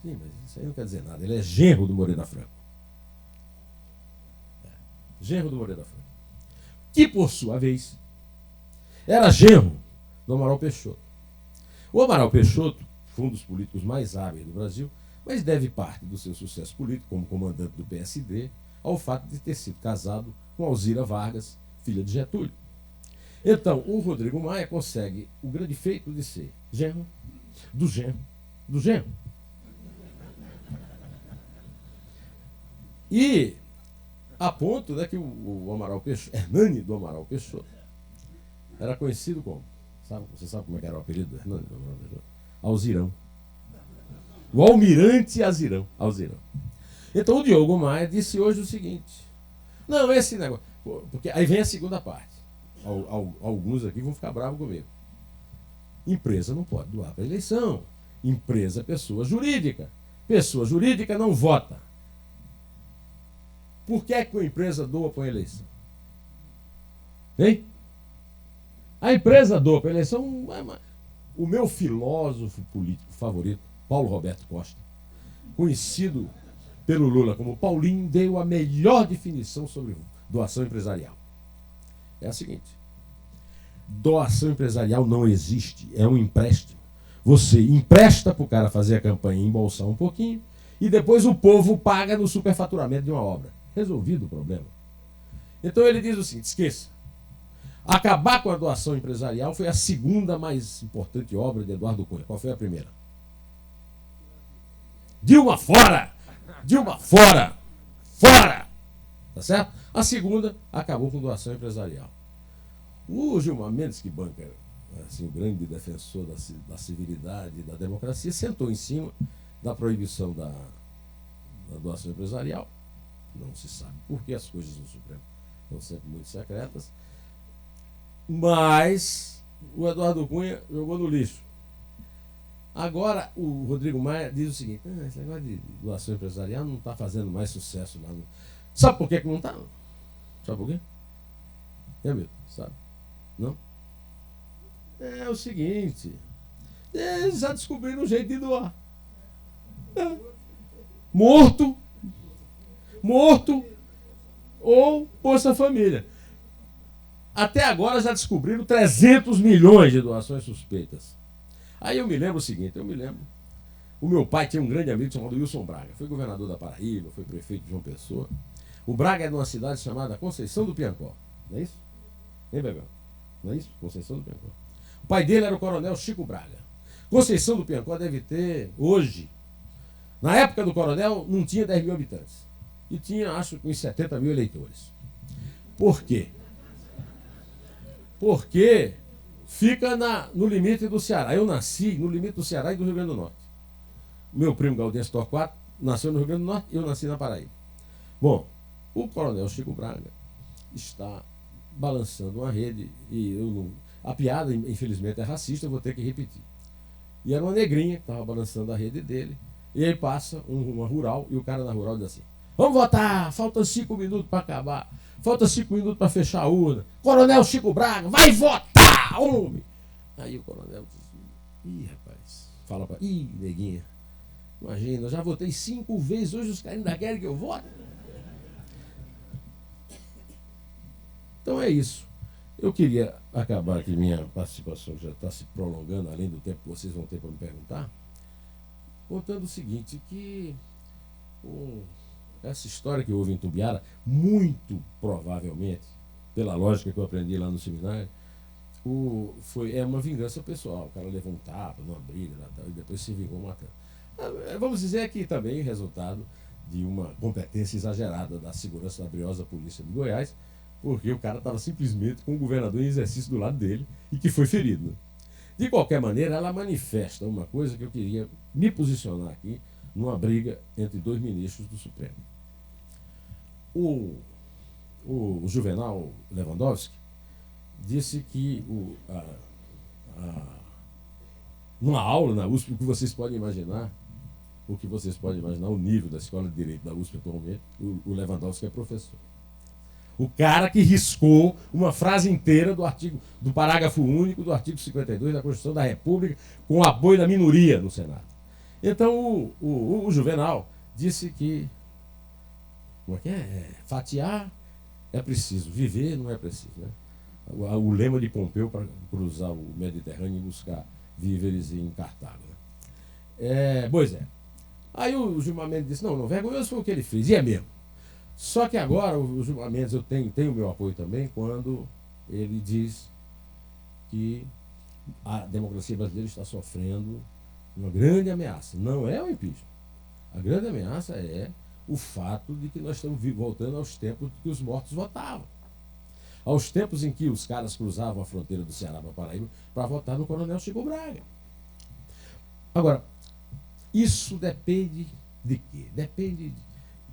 sim, mas isso aí não quer dizer nada. Ele é genro do Moreira Franco. Genro do Moreira Franco. Que, por sua vez, era genro do Amaral Peixoto. O Amaral Peixoto foi um dos políticos mais hábeis do Brasil, mas deve parte do seu sucesso político como comandante do PSD ao fato de ter sido casado com Alzira Vargas, filha de Getúlio. Então, o Rodrigo Maia consegue o grande feito de ser genro do genro do genro. E a ponto, né, que o Amaral Peixoto, Hernani do Amaral Peixoto, era conhecido como, você sabe como é que era o apelido do Hernani do Amaral Peixoto? Alzirão. O almirante Alzirão. Então o Diogo Maia disse hoje o seguinte. Não, esse negócio. Porque aí vem a segunda parte. Alguns aqui vão ficar bravos comigo. Empresa não pode doar para eleição. Empresa é pessoa jurídica. Pessoa jurídica não vota. Por que é que a empresa doa para a eleição? Hein? A empresa doa para a eleição. O meu filósofo político favorito, Paulo Roberto Costa, conhecido pelo Lula como Paulinho, deu a melhor definição sobre doação empresarial. É a seguinte: doação empresarial não existe, é um empréstimo. Você empresta para o cara fazer a campanha e embolsar um pouquinho, e depois o povo paga no superfaturamento de uma obra. Resolvido o problema. Então ele diz o seguinte: esqueça. Acabar com a doação empresarial foi a segunda mais importante obra de Eduardo Cunha. Qual foi a primeira? Dilma fora! Dilma fora! Fora! Tá certo? A segunda acabou com doação empresarial. O Gilmar Mendes, que banca assim, o grande defensor da civilidade e da democracia, sentou em cima da proibição da doação empresarial. Não se sabe por que as coisas no Supremo são sempre muito secretas. Mas o Eduardo Cunha jogou no lixo. Agora o Rodrigo Maia diz o seguinte: esse negócio de doação empresarial não está fazendo mais sucesso lá no... Sabe por que não está? Sabe por quê? Milton, sabe? Não? É o seguinte: eles já descobriram um jeito de doar. Morto ou Bolsa Família. Até agora já descobriram 300 milhões de doações suspeitas. Aí eu me lembro o seguinte, o meu pai tinha um grande amigo chamado Wilson Braga, foi governador da Paraíba, foi prefeito de João Pessoa. O Braga é de uma cidade chamada Conceição do Piancó, não é isso? Hein, Bebel? Não é isso? Conceição do Piancó. O pai dele era o coronel Chico Braga. Conceição do Piancó deve ter, hoje, na época do coronel, não tinha 10 mil habitantes. E tinha, acho que, uns 70 mil eleitores. Por quê? Porque fica no limite do Ceará. Eu nasci no limite do Ceará e do Rio Grande do Norte. Meu primo Gaudense Torquato nasceu no Rio Grande do Norte e eu nasci na Paraíba. Bom, o coronel Chico Braga está balançando uma rede e eu não... A piada, infelizmente, é racista, eu vou ter que repetir. E era uma negrinha que estava balançando a rede dele. E aí passa uma rural e o cara na rural diz assim: vamos votar, faltam 5 minutos para acabar. Falta 5 minutos para fechar a urna. Coronel Chico Braga, vai votar, homem! Aí o coronel diz: ih, rapaz, fala para... Ih, neguinha, imagina, eu já votei 5 vezes, hoje os caras ainda querem que eu vote? Então é isso. Eu queria acabar aqui minha participação, já está se prolongando, além do tempo que vocês vão ter para me perguntar, contando o seguinte, que essa história que houve em Tumbiara, muito provavelmente, pela lógica que eu aprendi lá no seminário, é uma vingança pessoal. O cara levou um tapa numa briga e depois se vingou matando. Vamos dizer que também resultado de uma competência exagerada da segurança da briosa polícia de Goiás, porque o cara estava simplesmente com o governador em exercício do lado dele e que foi ferido. Né? De qualquer maneira, ela manifesta uma coisa que eu queria me posicionar aqui numa briga entre 2 ministros do Supremo. O Juvenal Lewandowski disse que numa aula na USP, o que vocês podem imaginar, o nível da Escola de Direito da USP atualmente, o Lewandowski é professor. O cara que riscou uma frase inteira do parágrafo único do artigo 52 da Constituição da República com o apoio da minoria no Senado. Então, o Juvenal disse que fatiar é preciso, viver não é preciso. Né? O lema de Pompeu para cruzar o Mediterrâneo e buscar víveres em Cartago. Né? Pois é. Aí o Gilmar Mendes disse, não, vergonhoso foi o que ele fez, e é mesmo. Só que agora o Gilmar Mendes, eu tenho o meu apoio também, quando ele diz que a democracia brasileira está sofrendo uma grande ameaça. Não é o impeachment. A grande ameaça é o fato de que nós estamos voltando aos tempos que os mortos votavam. Aos tempos em que os caras cruzavam a fronteira do Ceará para a Paraíba para votar no coronel Chico Braga. Agora, isso depende de quê? Depende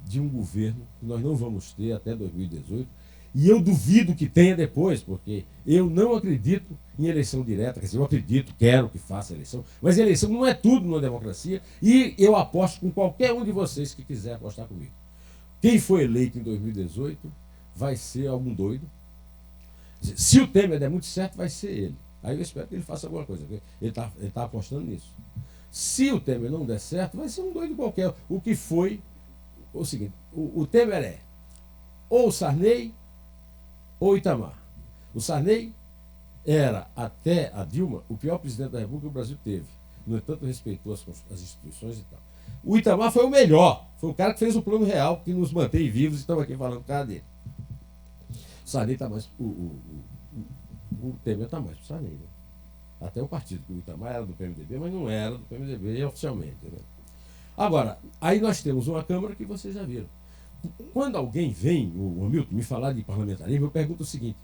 de um governo que nós não vamos ter até 2018, e eu duvido que tenha depois, porque eu não acredito em eleição direta, quer dizer, eu acredito, quero que faça eleição, mas eleição não é tudo numa democracia, e eu aposto com qualquer um de vocês que quiser apostar comigo. Quem foi eleito em 2018 vai ser algum doido. Se o Temer der muito certo, vai ser ele. Aí eu espero que ele faça alguma coisa, porque ele tá apostando nisso. Se o Temer não der certo, vai ser um doido qualquer. O que foi o seguinte, o Temer é ou o Sarney ou o Itamar. O Sarney era, até a Dilma, o pior presidente da República que o Brasil teve. No entanto, respeitou as instituições e tal. O Itamar foi o melhor. Foi o cara que fez o plano real, que nos mantém vivos e estamos aqui falando cara dele. O Sarney está mais... O Temer está mais para o Sarney. Né? Até o partido, que o Itamar era do PMDB, mas não era do PMDB oficialmente. Né? Agora, aí nós temos uma Câmara que vocês já viram. Quando alguém vem, o Hamilton, me falar de parlamentarismo, eu pergunto o seguinte: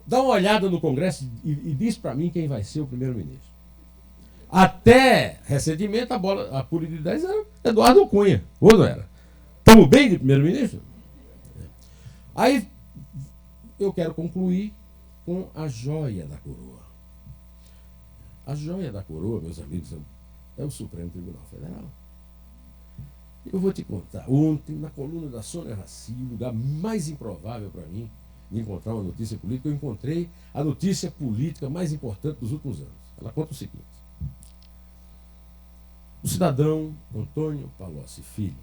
dá uma olhada no Congresso e diz para mim quem vai ser o primeiro-ministro. Até recentemente a pura de 10 era Eduardo Cunha, ou não era? Estamos bem de primeiro-ministro? Aí eu quero concluir com a joia da coroa. A joia da coroa, meus amigos, é o Supremo Tribunal Federal. Eu vou te contar, ontem, na coluna da Sônia Raci, o lugar mais improvável para mim de encontrar uma notícia política, eu encontrei a notícia política mais importante dos últimos anos. Ela conta o seguinte: o cidadão Antônio Palocci Filho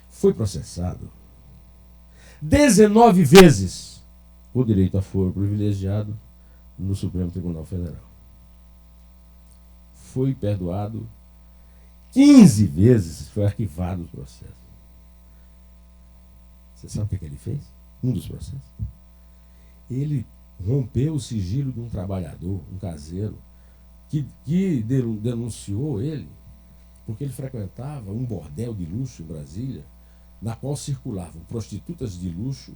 foi processado 19 vezes por direito a foro privilegiado no Supremo Tribunal Federal. Foi perdoado 15 vezes, foi arquivado o processo. Você sabe o que ele fez? Um dos processos. Ele rompeu o sigilo de um trabalhador, um caseiro, que denunciou ele porque ele frequentava um bordel de luxo em Brasília, na qual circulavam prostitutas de luxo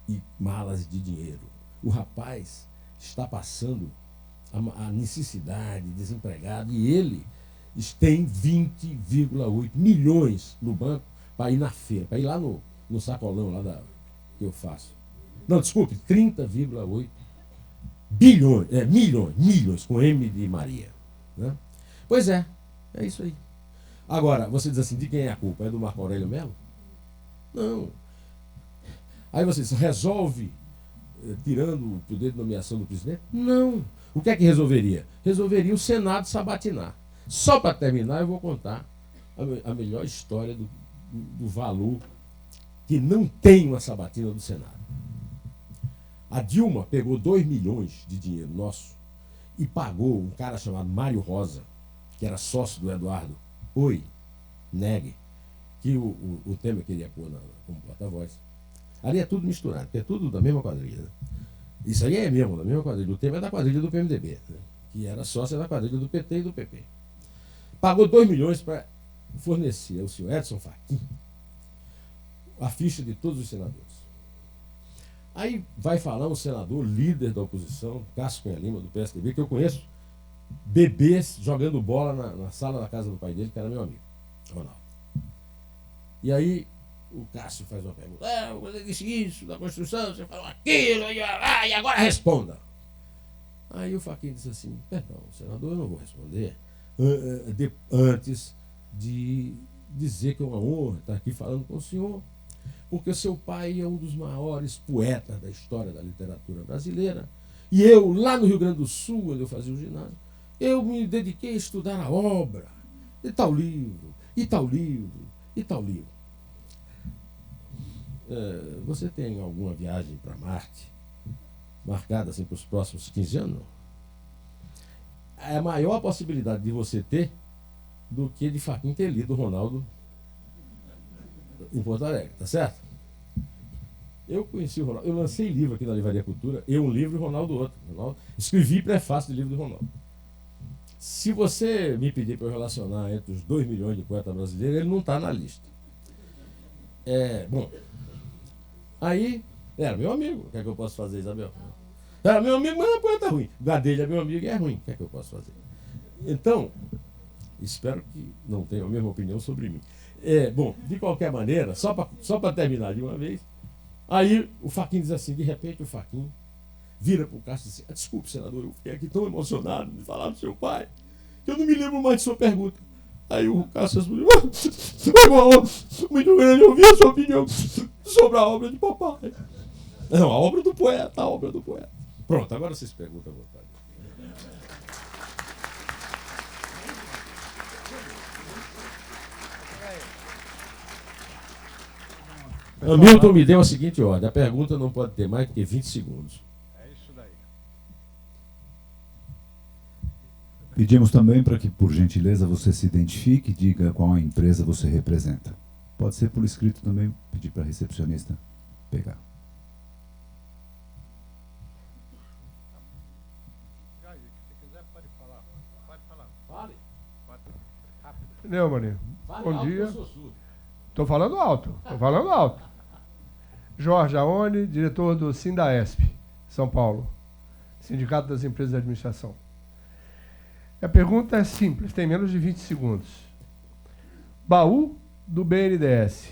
e malas de dinheiro. O rapaz está passando a necessidade, desempregado, e ele tem 20,8 milhões no banco para ir na feira, para ir lá no sacolão lá que eu faço. Não, desculpe, 30,8 bilhões, milhões, com M de Maria. Né? Pois é isso aí. Agora, você diz assim, de quem é a culpa? É do Marco Aurélio Melo? Não. Aí você diz, resolve tirando o poder de nomeação do presidente? Não. O que é que resolveria? Resolveria o Senado sabatinar. Só para terminar, eu vou contar a melhor história do valor que não tem uma sabatina do Senado. A Dilma pegou 2 milhões de dinheiro nosso e pagou um cara chamado Mário Rosa, que era sócio do Eduardo Negue, que o Temer queria pôr como porta-voz. Ali é tudo misturado, é tudo da mesma quadrilha. Né? Isso aí é mesmo, da mesma quadrilha. O Temer é da quadrilha do PMDB, né? Que era sócio da quadrilha do PT e do PP. Pagou 2 milhões para fornecer ao senhor Edson Fachin a ficha de todos os senadores. Aí vai falar um senador, líder da oposição, Cássio Cunha Lima, do PSDB, que eu conheço, bebês jogando bola na sala da casa do pai dele, que era meu amigo, Ronaldo. E aí o Cássio faz uma pergunta. Você disse isso da Constituição, você falou aquilo, e agora responda. Aí o Fachin disse assim, perdão, senador, eu não vou responder antes de dizer que é uma honra estar aqui falando com o senhor, porque seu pai é um dos maiores poetas da história da literatura brasileira, e eu, lá no Rio Grande do Sul, onde eu fazia o ginásio, eu me dediquei a estudar a obra, e tal livro, e tal livro, e tal livro. Você tem alguma viagem para Marte marcada assim, para os próximos 15 anos? É a maior possibilidade de você ter do que de Fachin ter lido o Ronaldo em Porto Alegre, tá certo? Eu conheci o Ronaldo, eu lancei livro aqui na Livraria Cultura, eu um livro e o Ronaldo outro. Escrevi prefácio do livro do Ronaldo. Se você me pedir para eu relacionar entre os 2 milhões de poetas brasileiros, ele não está na lista. Bom, aí, era meu amigo, o que é que eu posso fazer, Isabel? Era meu amigo, mas não é poeta ruim. Gadelha é meu amigo e é ruim, o que é que eu posso fazer? Então, espero que não tenham a mesma opinião sobre mim. Bom, de qualquer maneira, só para terminar de uma vez, aí o Fachin diz assim, de repente o Fachin vira para o Cássio e diz assim, desculpe, senador, eu fiquei aqui tão emocionado de falar do seu pai, que eu não me lembro mais de sua pergunta. Aí o Cássio respondeu, foi uma honra muito grande ouvir a sua opinião sobre a obra de papai. Não, a obra do poeta, a obra do poeta. Pronto, agora vocês perguntam à vontade. Hamilton me deu a seguinte ordem, a pergunta não pode ter mais do que 20 segundos. É isso daí. Pedimos também para que, por gentileza, você se identifique e diga qual empresa você representa. Pode ser por escrito também, pedir para a recepcionista pegar. Se quiser, pode falar. Pode falar. Fale. Rápido. Neumann, Fale bom alto, dia. eu sou surdo. Estou falando alto, Jorge Aone, diretor do Sindaesp, São Paulo, Sindicato das Empresas de Administração. A pergunta é simples, tem menos de 20 segundos. Baú do BNDES,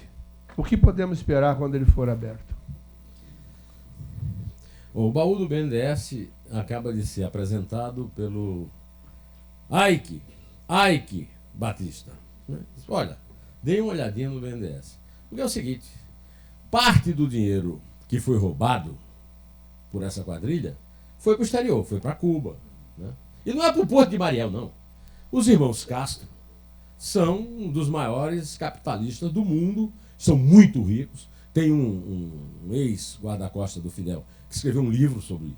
o que podemos esperar quando ele for aberto? O baú do BNDES acaba de ser apresentado pelo Ike Batista. Né? Olha, dê uma olhadinha no BNDES. Porque é o seguinte, parte do dinheiro que foi roubado por essa quadrilha foi para o exterior, foi para Cuba. Né? E não é para o Porto de Mariel, não. Os irmãos Castro são um dos maiores capitalistas do mundo, são muito ricos. Tem um ex-guarda-costa do Fidel que escreveu um livro sobre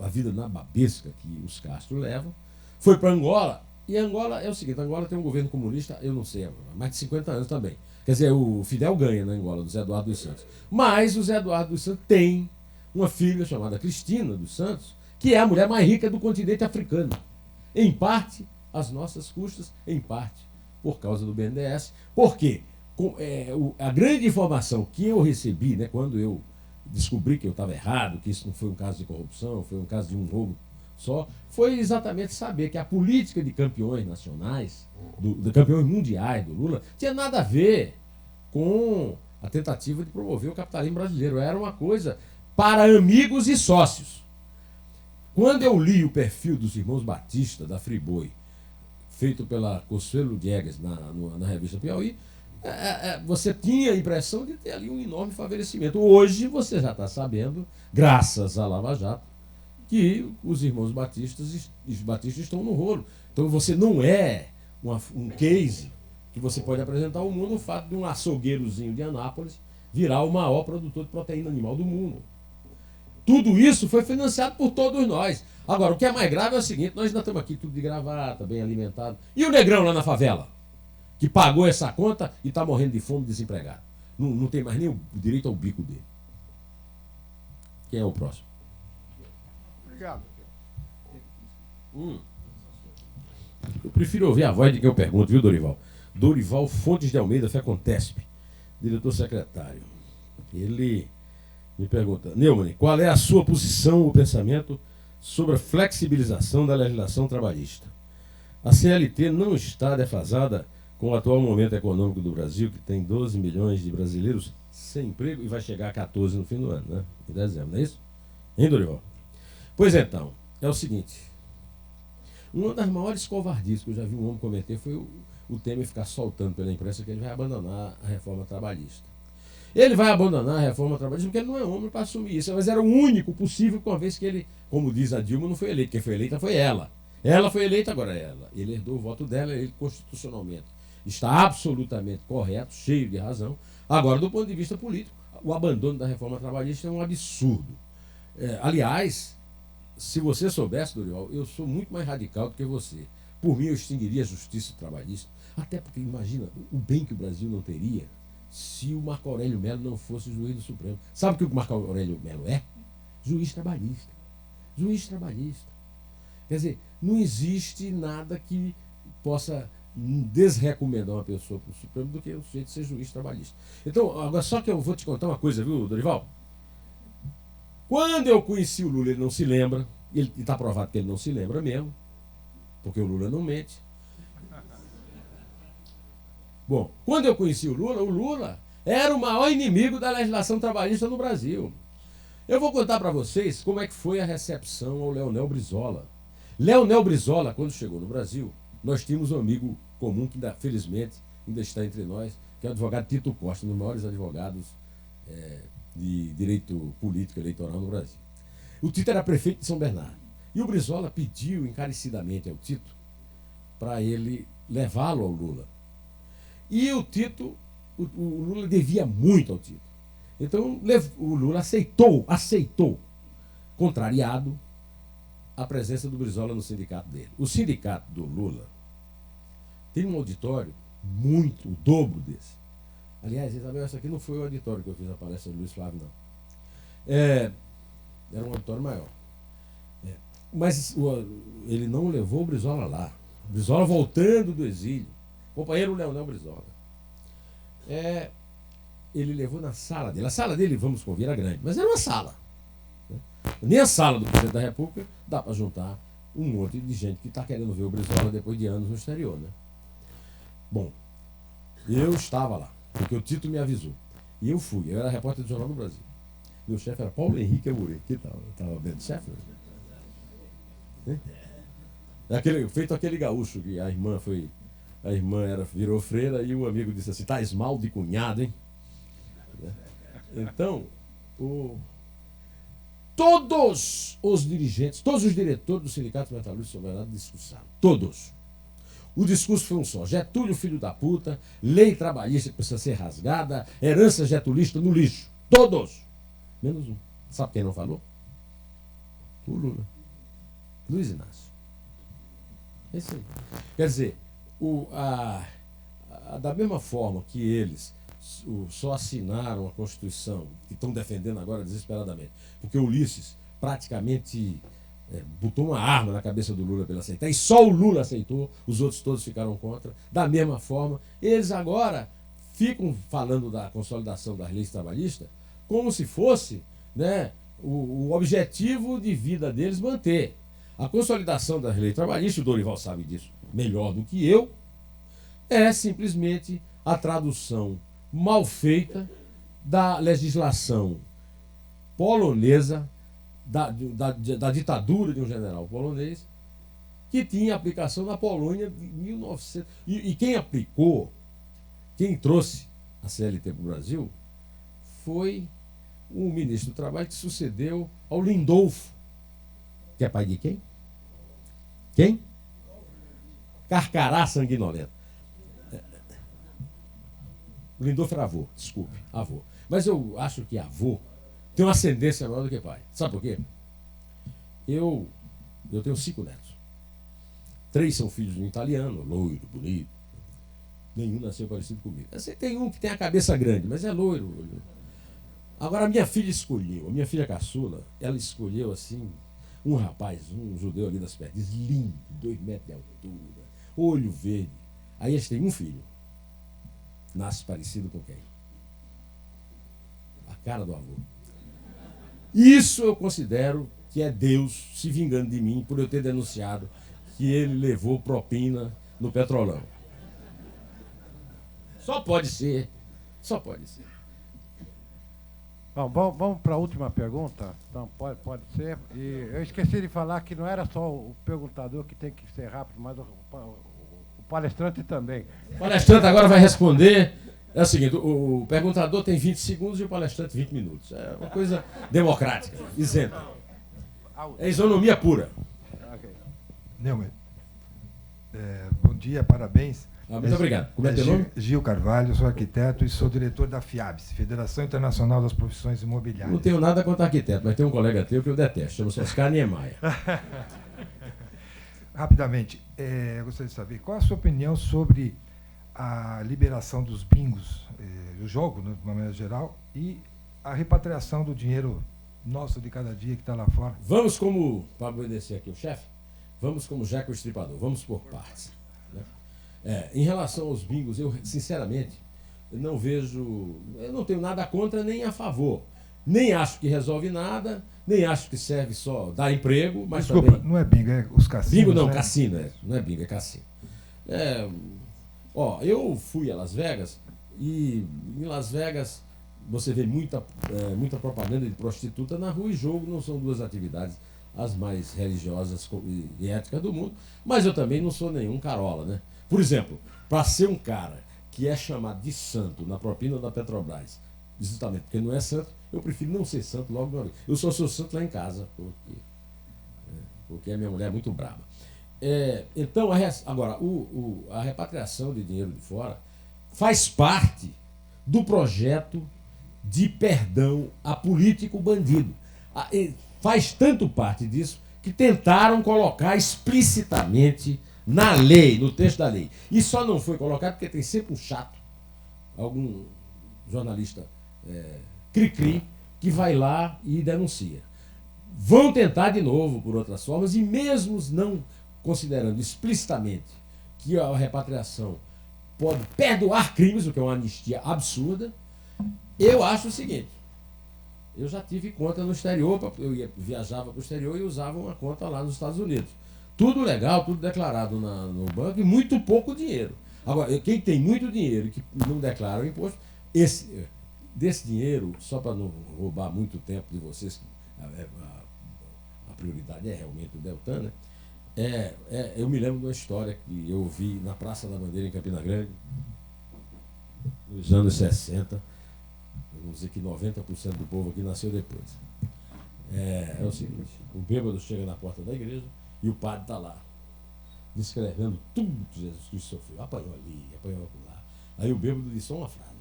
a vida nababesca que os Castro levam. Foi para Angola. E Angola é o seguinte, Angola tem um governo comunista, eu não sei, há mais de 50 anos também. Quer dizer, o Fidel ganha na Angola, do Zé Eduardo dos Santos. Mas o Zé Eduardo dos Santos tem uma filha chamada Cristina dos Santos, que é a mulher mais rica do continente africano. Em parte, às nossas custas, em parte, por causa do BNDES. Por quê? A grande informação que eu recebi, né, quando eu descobri que eu estava errado, que isso não foi um caso de corrupção, foi um caso de um roubo só, foi exatamente saber que a política de campeões nacionais, de campeões mundiais do Lula, tinha nada a ver com a tentativa de promover o capitalismo brasileiro. Era uma coisa para amigos e sócios. Quando eu li o perfil dos irmãos Batista, da Friboi, feito pela Consuelo Diegues na revista Piauí, você tinha a impressão de ter ali um enorme favorecimento. Hoje você já está sabendo, graças à Lava Jato, que os irmãos Batistas estão no rolo. Então você não é um case que você pode apresentar ao mundo o fato de um açougueirozinho de Anápolis virar o maior produtor de proteína animal do mundo. Tudo isso foi financiado por todos nós. Agora, o que é mais grave é o seguinte, nós ainda estamos aqui tudo de gravata, bem alimentado. E o negrão lá na favela, que pagou essa conta e está morrendo de fome, desempregado. Não tem mais nem o direito ao bico dele. Quem é o próximo? Obrigado. Eu prefiro ouvir a voz de quem eu pergunto, viu, Dorival? Dorival Fontes de Almeida, FECONTESP, diretor-secretário. Ele me pergunta, Neumann, qual é a sua posição ou pensamento sobre a flexibilização da legislação trabalhista? A CLT não está defasada com o atual momento econômico do Brasil, que tem 12 milhões de brasileiros sem emprego e vai chegar a 14 no fim do ano, né? Em dezembro, não é isso? Hein, Dorival? Pois então, é o seguinte. Uma das maiores covardias que eu já vi um homem cometer foi o Temer ficar soltando pela imprensa que ele vai abandonar a reforma trabalhista. Ele vai abandonar a reforma trabalhista porque ele não é homem para assumir isso, mas era o único possível, uma vez que ele, como diz a Dilma, não foi eleito. Quem foi eleita foi ela. Ela foi eleita, agora é ela. Ele herdou o voto dela, ele constitucionalmente está absolutamente correto, cheio de razão. Agora, do ponto de vista político, o abandono da reforma trabalhista é um absurdo. Aliás, se você soubesse, Dorival, eu sou muito mais radical do que você. Por mim, eu extinguiria a justiça trabalhista. Até porque, imagina, o bem que o Brasil não teria se o Marco Aurélio Melo não fosse juiz do Supremo. Sabe o que o Marco Aurélio Melo é? Juiz trabalhista. Juiz trabalhista. Quer dizer, não existe nada que possa desrecomendar uma pessoa para o Supremo do que o sujeito ser juiz trabalhista. Então, agora só que eu vou te contar uma coisa, viu, Dorival? Quando eu conheci o Lula, ele não se lembra, e está provado que ele não se lembra mesmo, porque o Lula não mente. Bom, quando eu conheci o Lula era o maior inimigo da legislação trabalhista no Brasil. Eu vou contar para vocês como é que foi a recepção ao Leonel Brizola. Leonel Brizola, quando chegou no Brasil, nós tínhamos um amigo comum que, felizmente, ainda está entre nós, que é o advogado Tito Costa, um dos maiores advogados de direito político eleitoral no Brasil. O Tito era prefeito de São Bernardo. E o Brizola pediu encarecidamente ao Tito para ele levá-lo ao Lula. E o Tito, o Lula devia muito ao Tito. Então o Lula aceitou, contrariado, a presença do Brizola no sindicato dele. O sindicato do Lula tem um auditório muito, o dobro desse. Aliás, Isabel, essa aqui não foi o auditório que eu fiz a palestra do Luiz Flávio, não. Era um auditório maior. Mas ele não levou o Brizola lá. O Brizola voltando do exílio. Companheiro Leonel Brizola. Ele levou na sala dele. A sala dele, vamos convir, era grande, mas era uma sala. Né? Nem a sala do presidente da República dá para juntar um monte de gente que está querendo ver o Brizola depois de anos no exterior. Né? Bom, eu estava lá, porque o Tito me avisou. E eu fui, eu era repórter do Jornal do Brasil. Meu chefe era Paulo Henrique Amorim. Que tal? Estava vendo chefe? Né? Feito aquele gaúcho que a irmã virou freira e um amigo disse assim, tá mal de cunhado, hein? Então, todos os dirigentes, todos os diretores do Sindicato Metalúrgico Soberano discursaram. Todos. O discurso foi um só. Getúlio, filho da puta, lei trabalhista que precisa ser rasgada, herança getulista no lixo. Todos. Menos um. Sabe quem não falou? O Lula. Luiz Inácio. É isso aí. Quer dizer, da mesma forma que eles só assinaram a Constituição, que estão defendendo agora desesperadamente, porque Ulisses praticamente botou uma arma na cabeça do Lula para ele aceitar, e só o Lula aceitou, os outros todos ficaram contra. Da mesma forma, eles agora ficam falando da consolidação das leis trabalhistas como se fosse, né, o objetivo de vida deles manter. A consolidação das leis trabalhistas, o Dorival sabe disso melhor do que eu, é simplesmente a tradução mal feita da legislação polonesa, da ditadura de um general polonês, que tinha aplicação na Polônia de 1900. E quem aplicou, quem trouxe a CLT para o Brasil, foi o ministro do Trabalho que sucedeu ao Lindolfo, que é pai de quem? Quem? Carcará sanguinolento. O Lindolfo era avô, desculpe, avô. Mas eu acho que avô tem uma ascendência maior do que pai. Sabe por quê? Eu tenho 5 netos. 3 são filhos de um italiano, loiro, bonito. Nenhum nasceu parecido comigo. Você tem um que tem a cabeça grande, mas é loiro. Agora, a minha filha escolheu, a minha filha caçula, ela escolheu assim, um rapaz, um judeu ali das Perdizes, lindo, 2 metros de altura, olho verde. Aí eles têm um filho. Nasce parecido com quem? A cara do avô. Isso eu considero que é Deus se vingando de mim por eu ter denunciado que ele levou propina no Petrolão. Só pode ser. Só pode ser. Bom, vamos para a última pergunta? Então, pode ser. E eu esqueci de falar que não era só o perguntador que tem que ser rápido, mas o palestrante também. O palestrante agora vai responder. É o seguinte, o perguntador tem 20 segundos e o palestrante 20 minutos. É uma coisa democrática, isenta. É isonomia pura. Neumann, bom dia, parabéns. Muito obrigado. Como é teu nome? Gil Carvalho, sou arquiteto e sou diretor da FIABS, Federação Internacional das Profissões Imobiliárias. Não tenho nada contra arquiteto, mas tem um colega teu que eu detesto, chama-se Oscar Niemeyer. Rapidamente, eu gostaria de saber qual a sua opinião sobre a liberação dos bingos, do jogo, de uma maneira geral, e a repatriação do dinheiro nosso de cada dia que está lá fora. Vamos como, para obedecer aqui o chefe, vamos como Jack o Estripador, vamos por partes. Né? Em relação aos bingos, eu, sinceramente, eu não tenho nada contra nem a favor. Nem acho que resolve nada, nem acho que serve só dar emprego, mas desculpa, também... não é bingo, é os cassinos. Bingo não, né? cassino, não é bingo, é cassino. Eu fui a Las Vegas e em Las Vegas você vê muita propaganda de prostituta na rua, e jogo não são duas atividades as mais religiosas e éticas do mundo, mas eu também não sou nenhum carola, né? Por exemplo, para ser um cara que é chamado de santo na propina da Petrobras, justamente porque não é santo, eu prefiro não ser santo logo de uma vez. Eu só sou santo lá em casa, porque a minha mulher é muito brava. Então, agora, a repatriação de dinheiro de fora faz parte do projeto de perdão a político bandido. Faz tanto parte disso que tentaram colocar explicitamente na lei, no texto da lei. E só não foi colocado porque tem sempre um chato, algum jornalista cri-cri, que vai lá e denuncia. Vão tentar de novo por outras formas, e mesmo não considerando explicitamente que a repatriação pode perdoar crimes, o que é uma anistia absurda, eu acho o seguinte: eu já tive conta no exterior, viajava para o exterior e usava uma conta lá nos Estados Unidos. Tudo legal, tudo declarado no banco, e muito pouco dinheiro. Agora, quem tem muito dinheiro e que não declara o imposto, desse dinheiro, só para não roubar muito tempo de vocês, a prioridade é realmente o Deltan, né? Eu me lembro de uma história que eu vi na Praça da Bandeira, em Campina Grande, nos anos 60. Vamos dizer que 90% do povo aqui nasceu depois. É o seguinte: o bêbado chega na porta da igreja e o padre está lá, descrevendo tudo que Jesus Cristo sofreu. Apanhou ali, apanhou lá. Aí o bêbado disse só uma frase: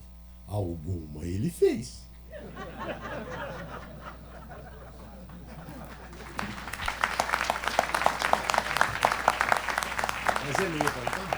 alguma ele fez. Mas ele ia, então.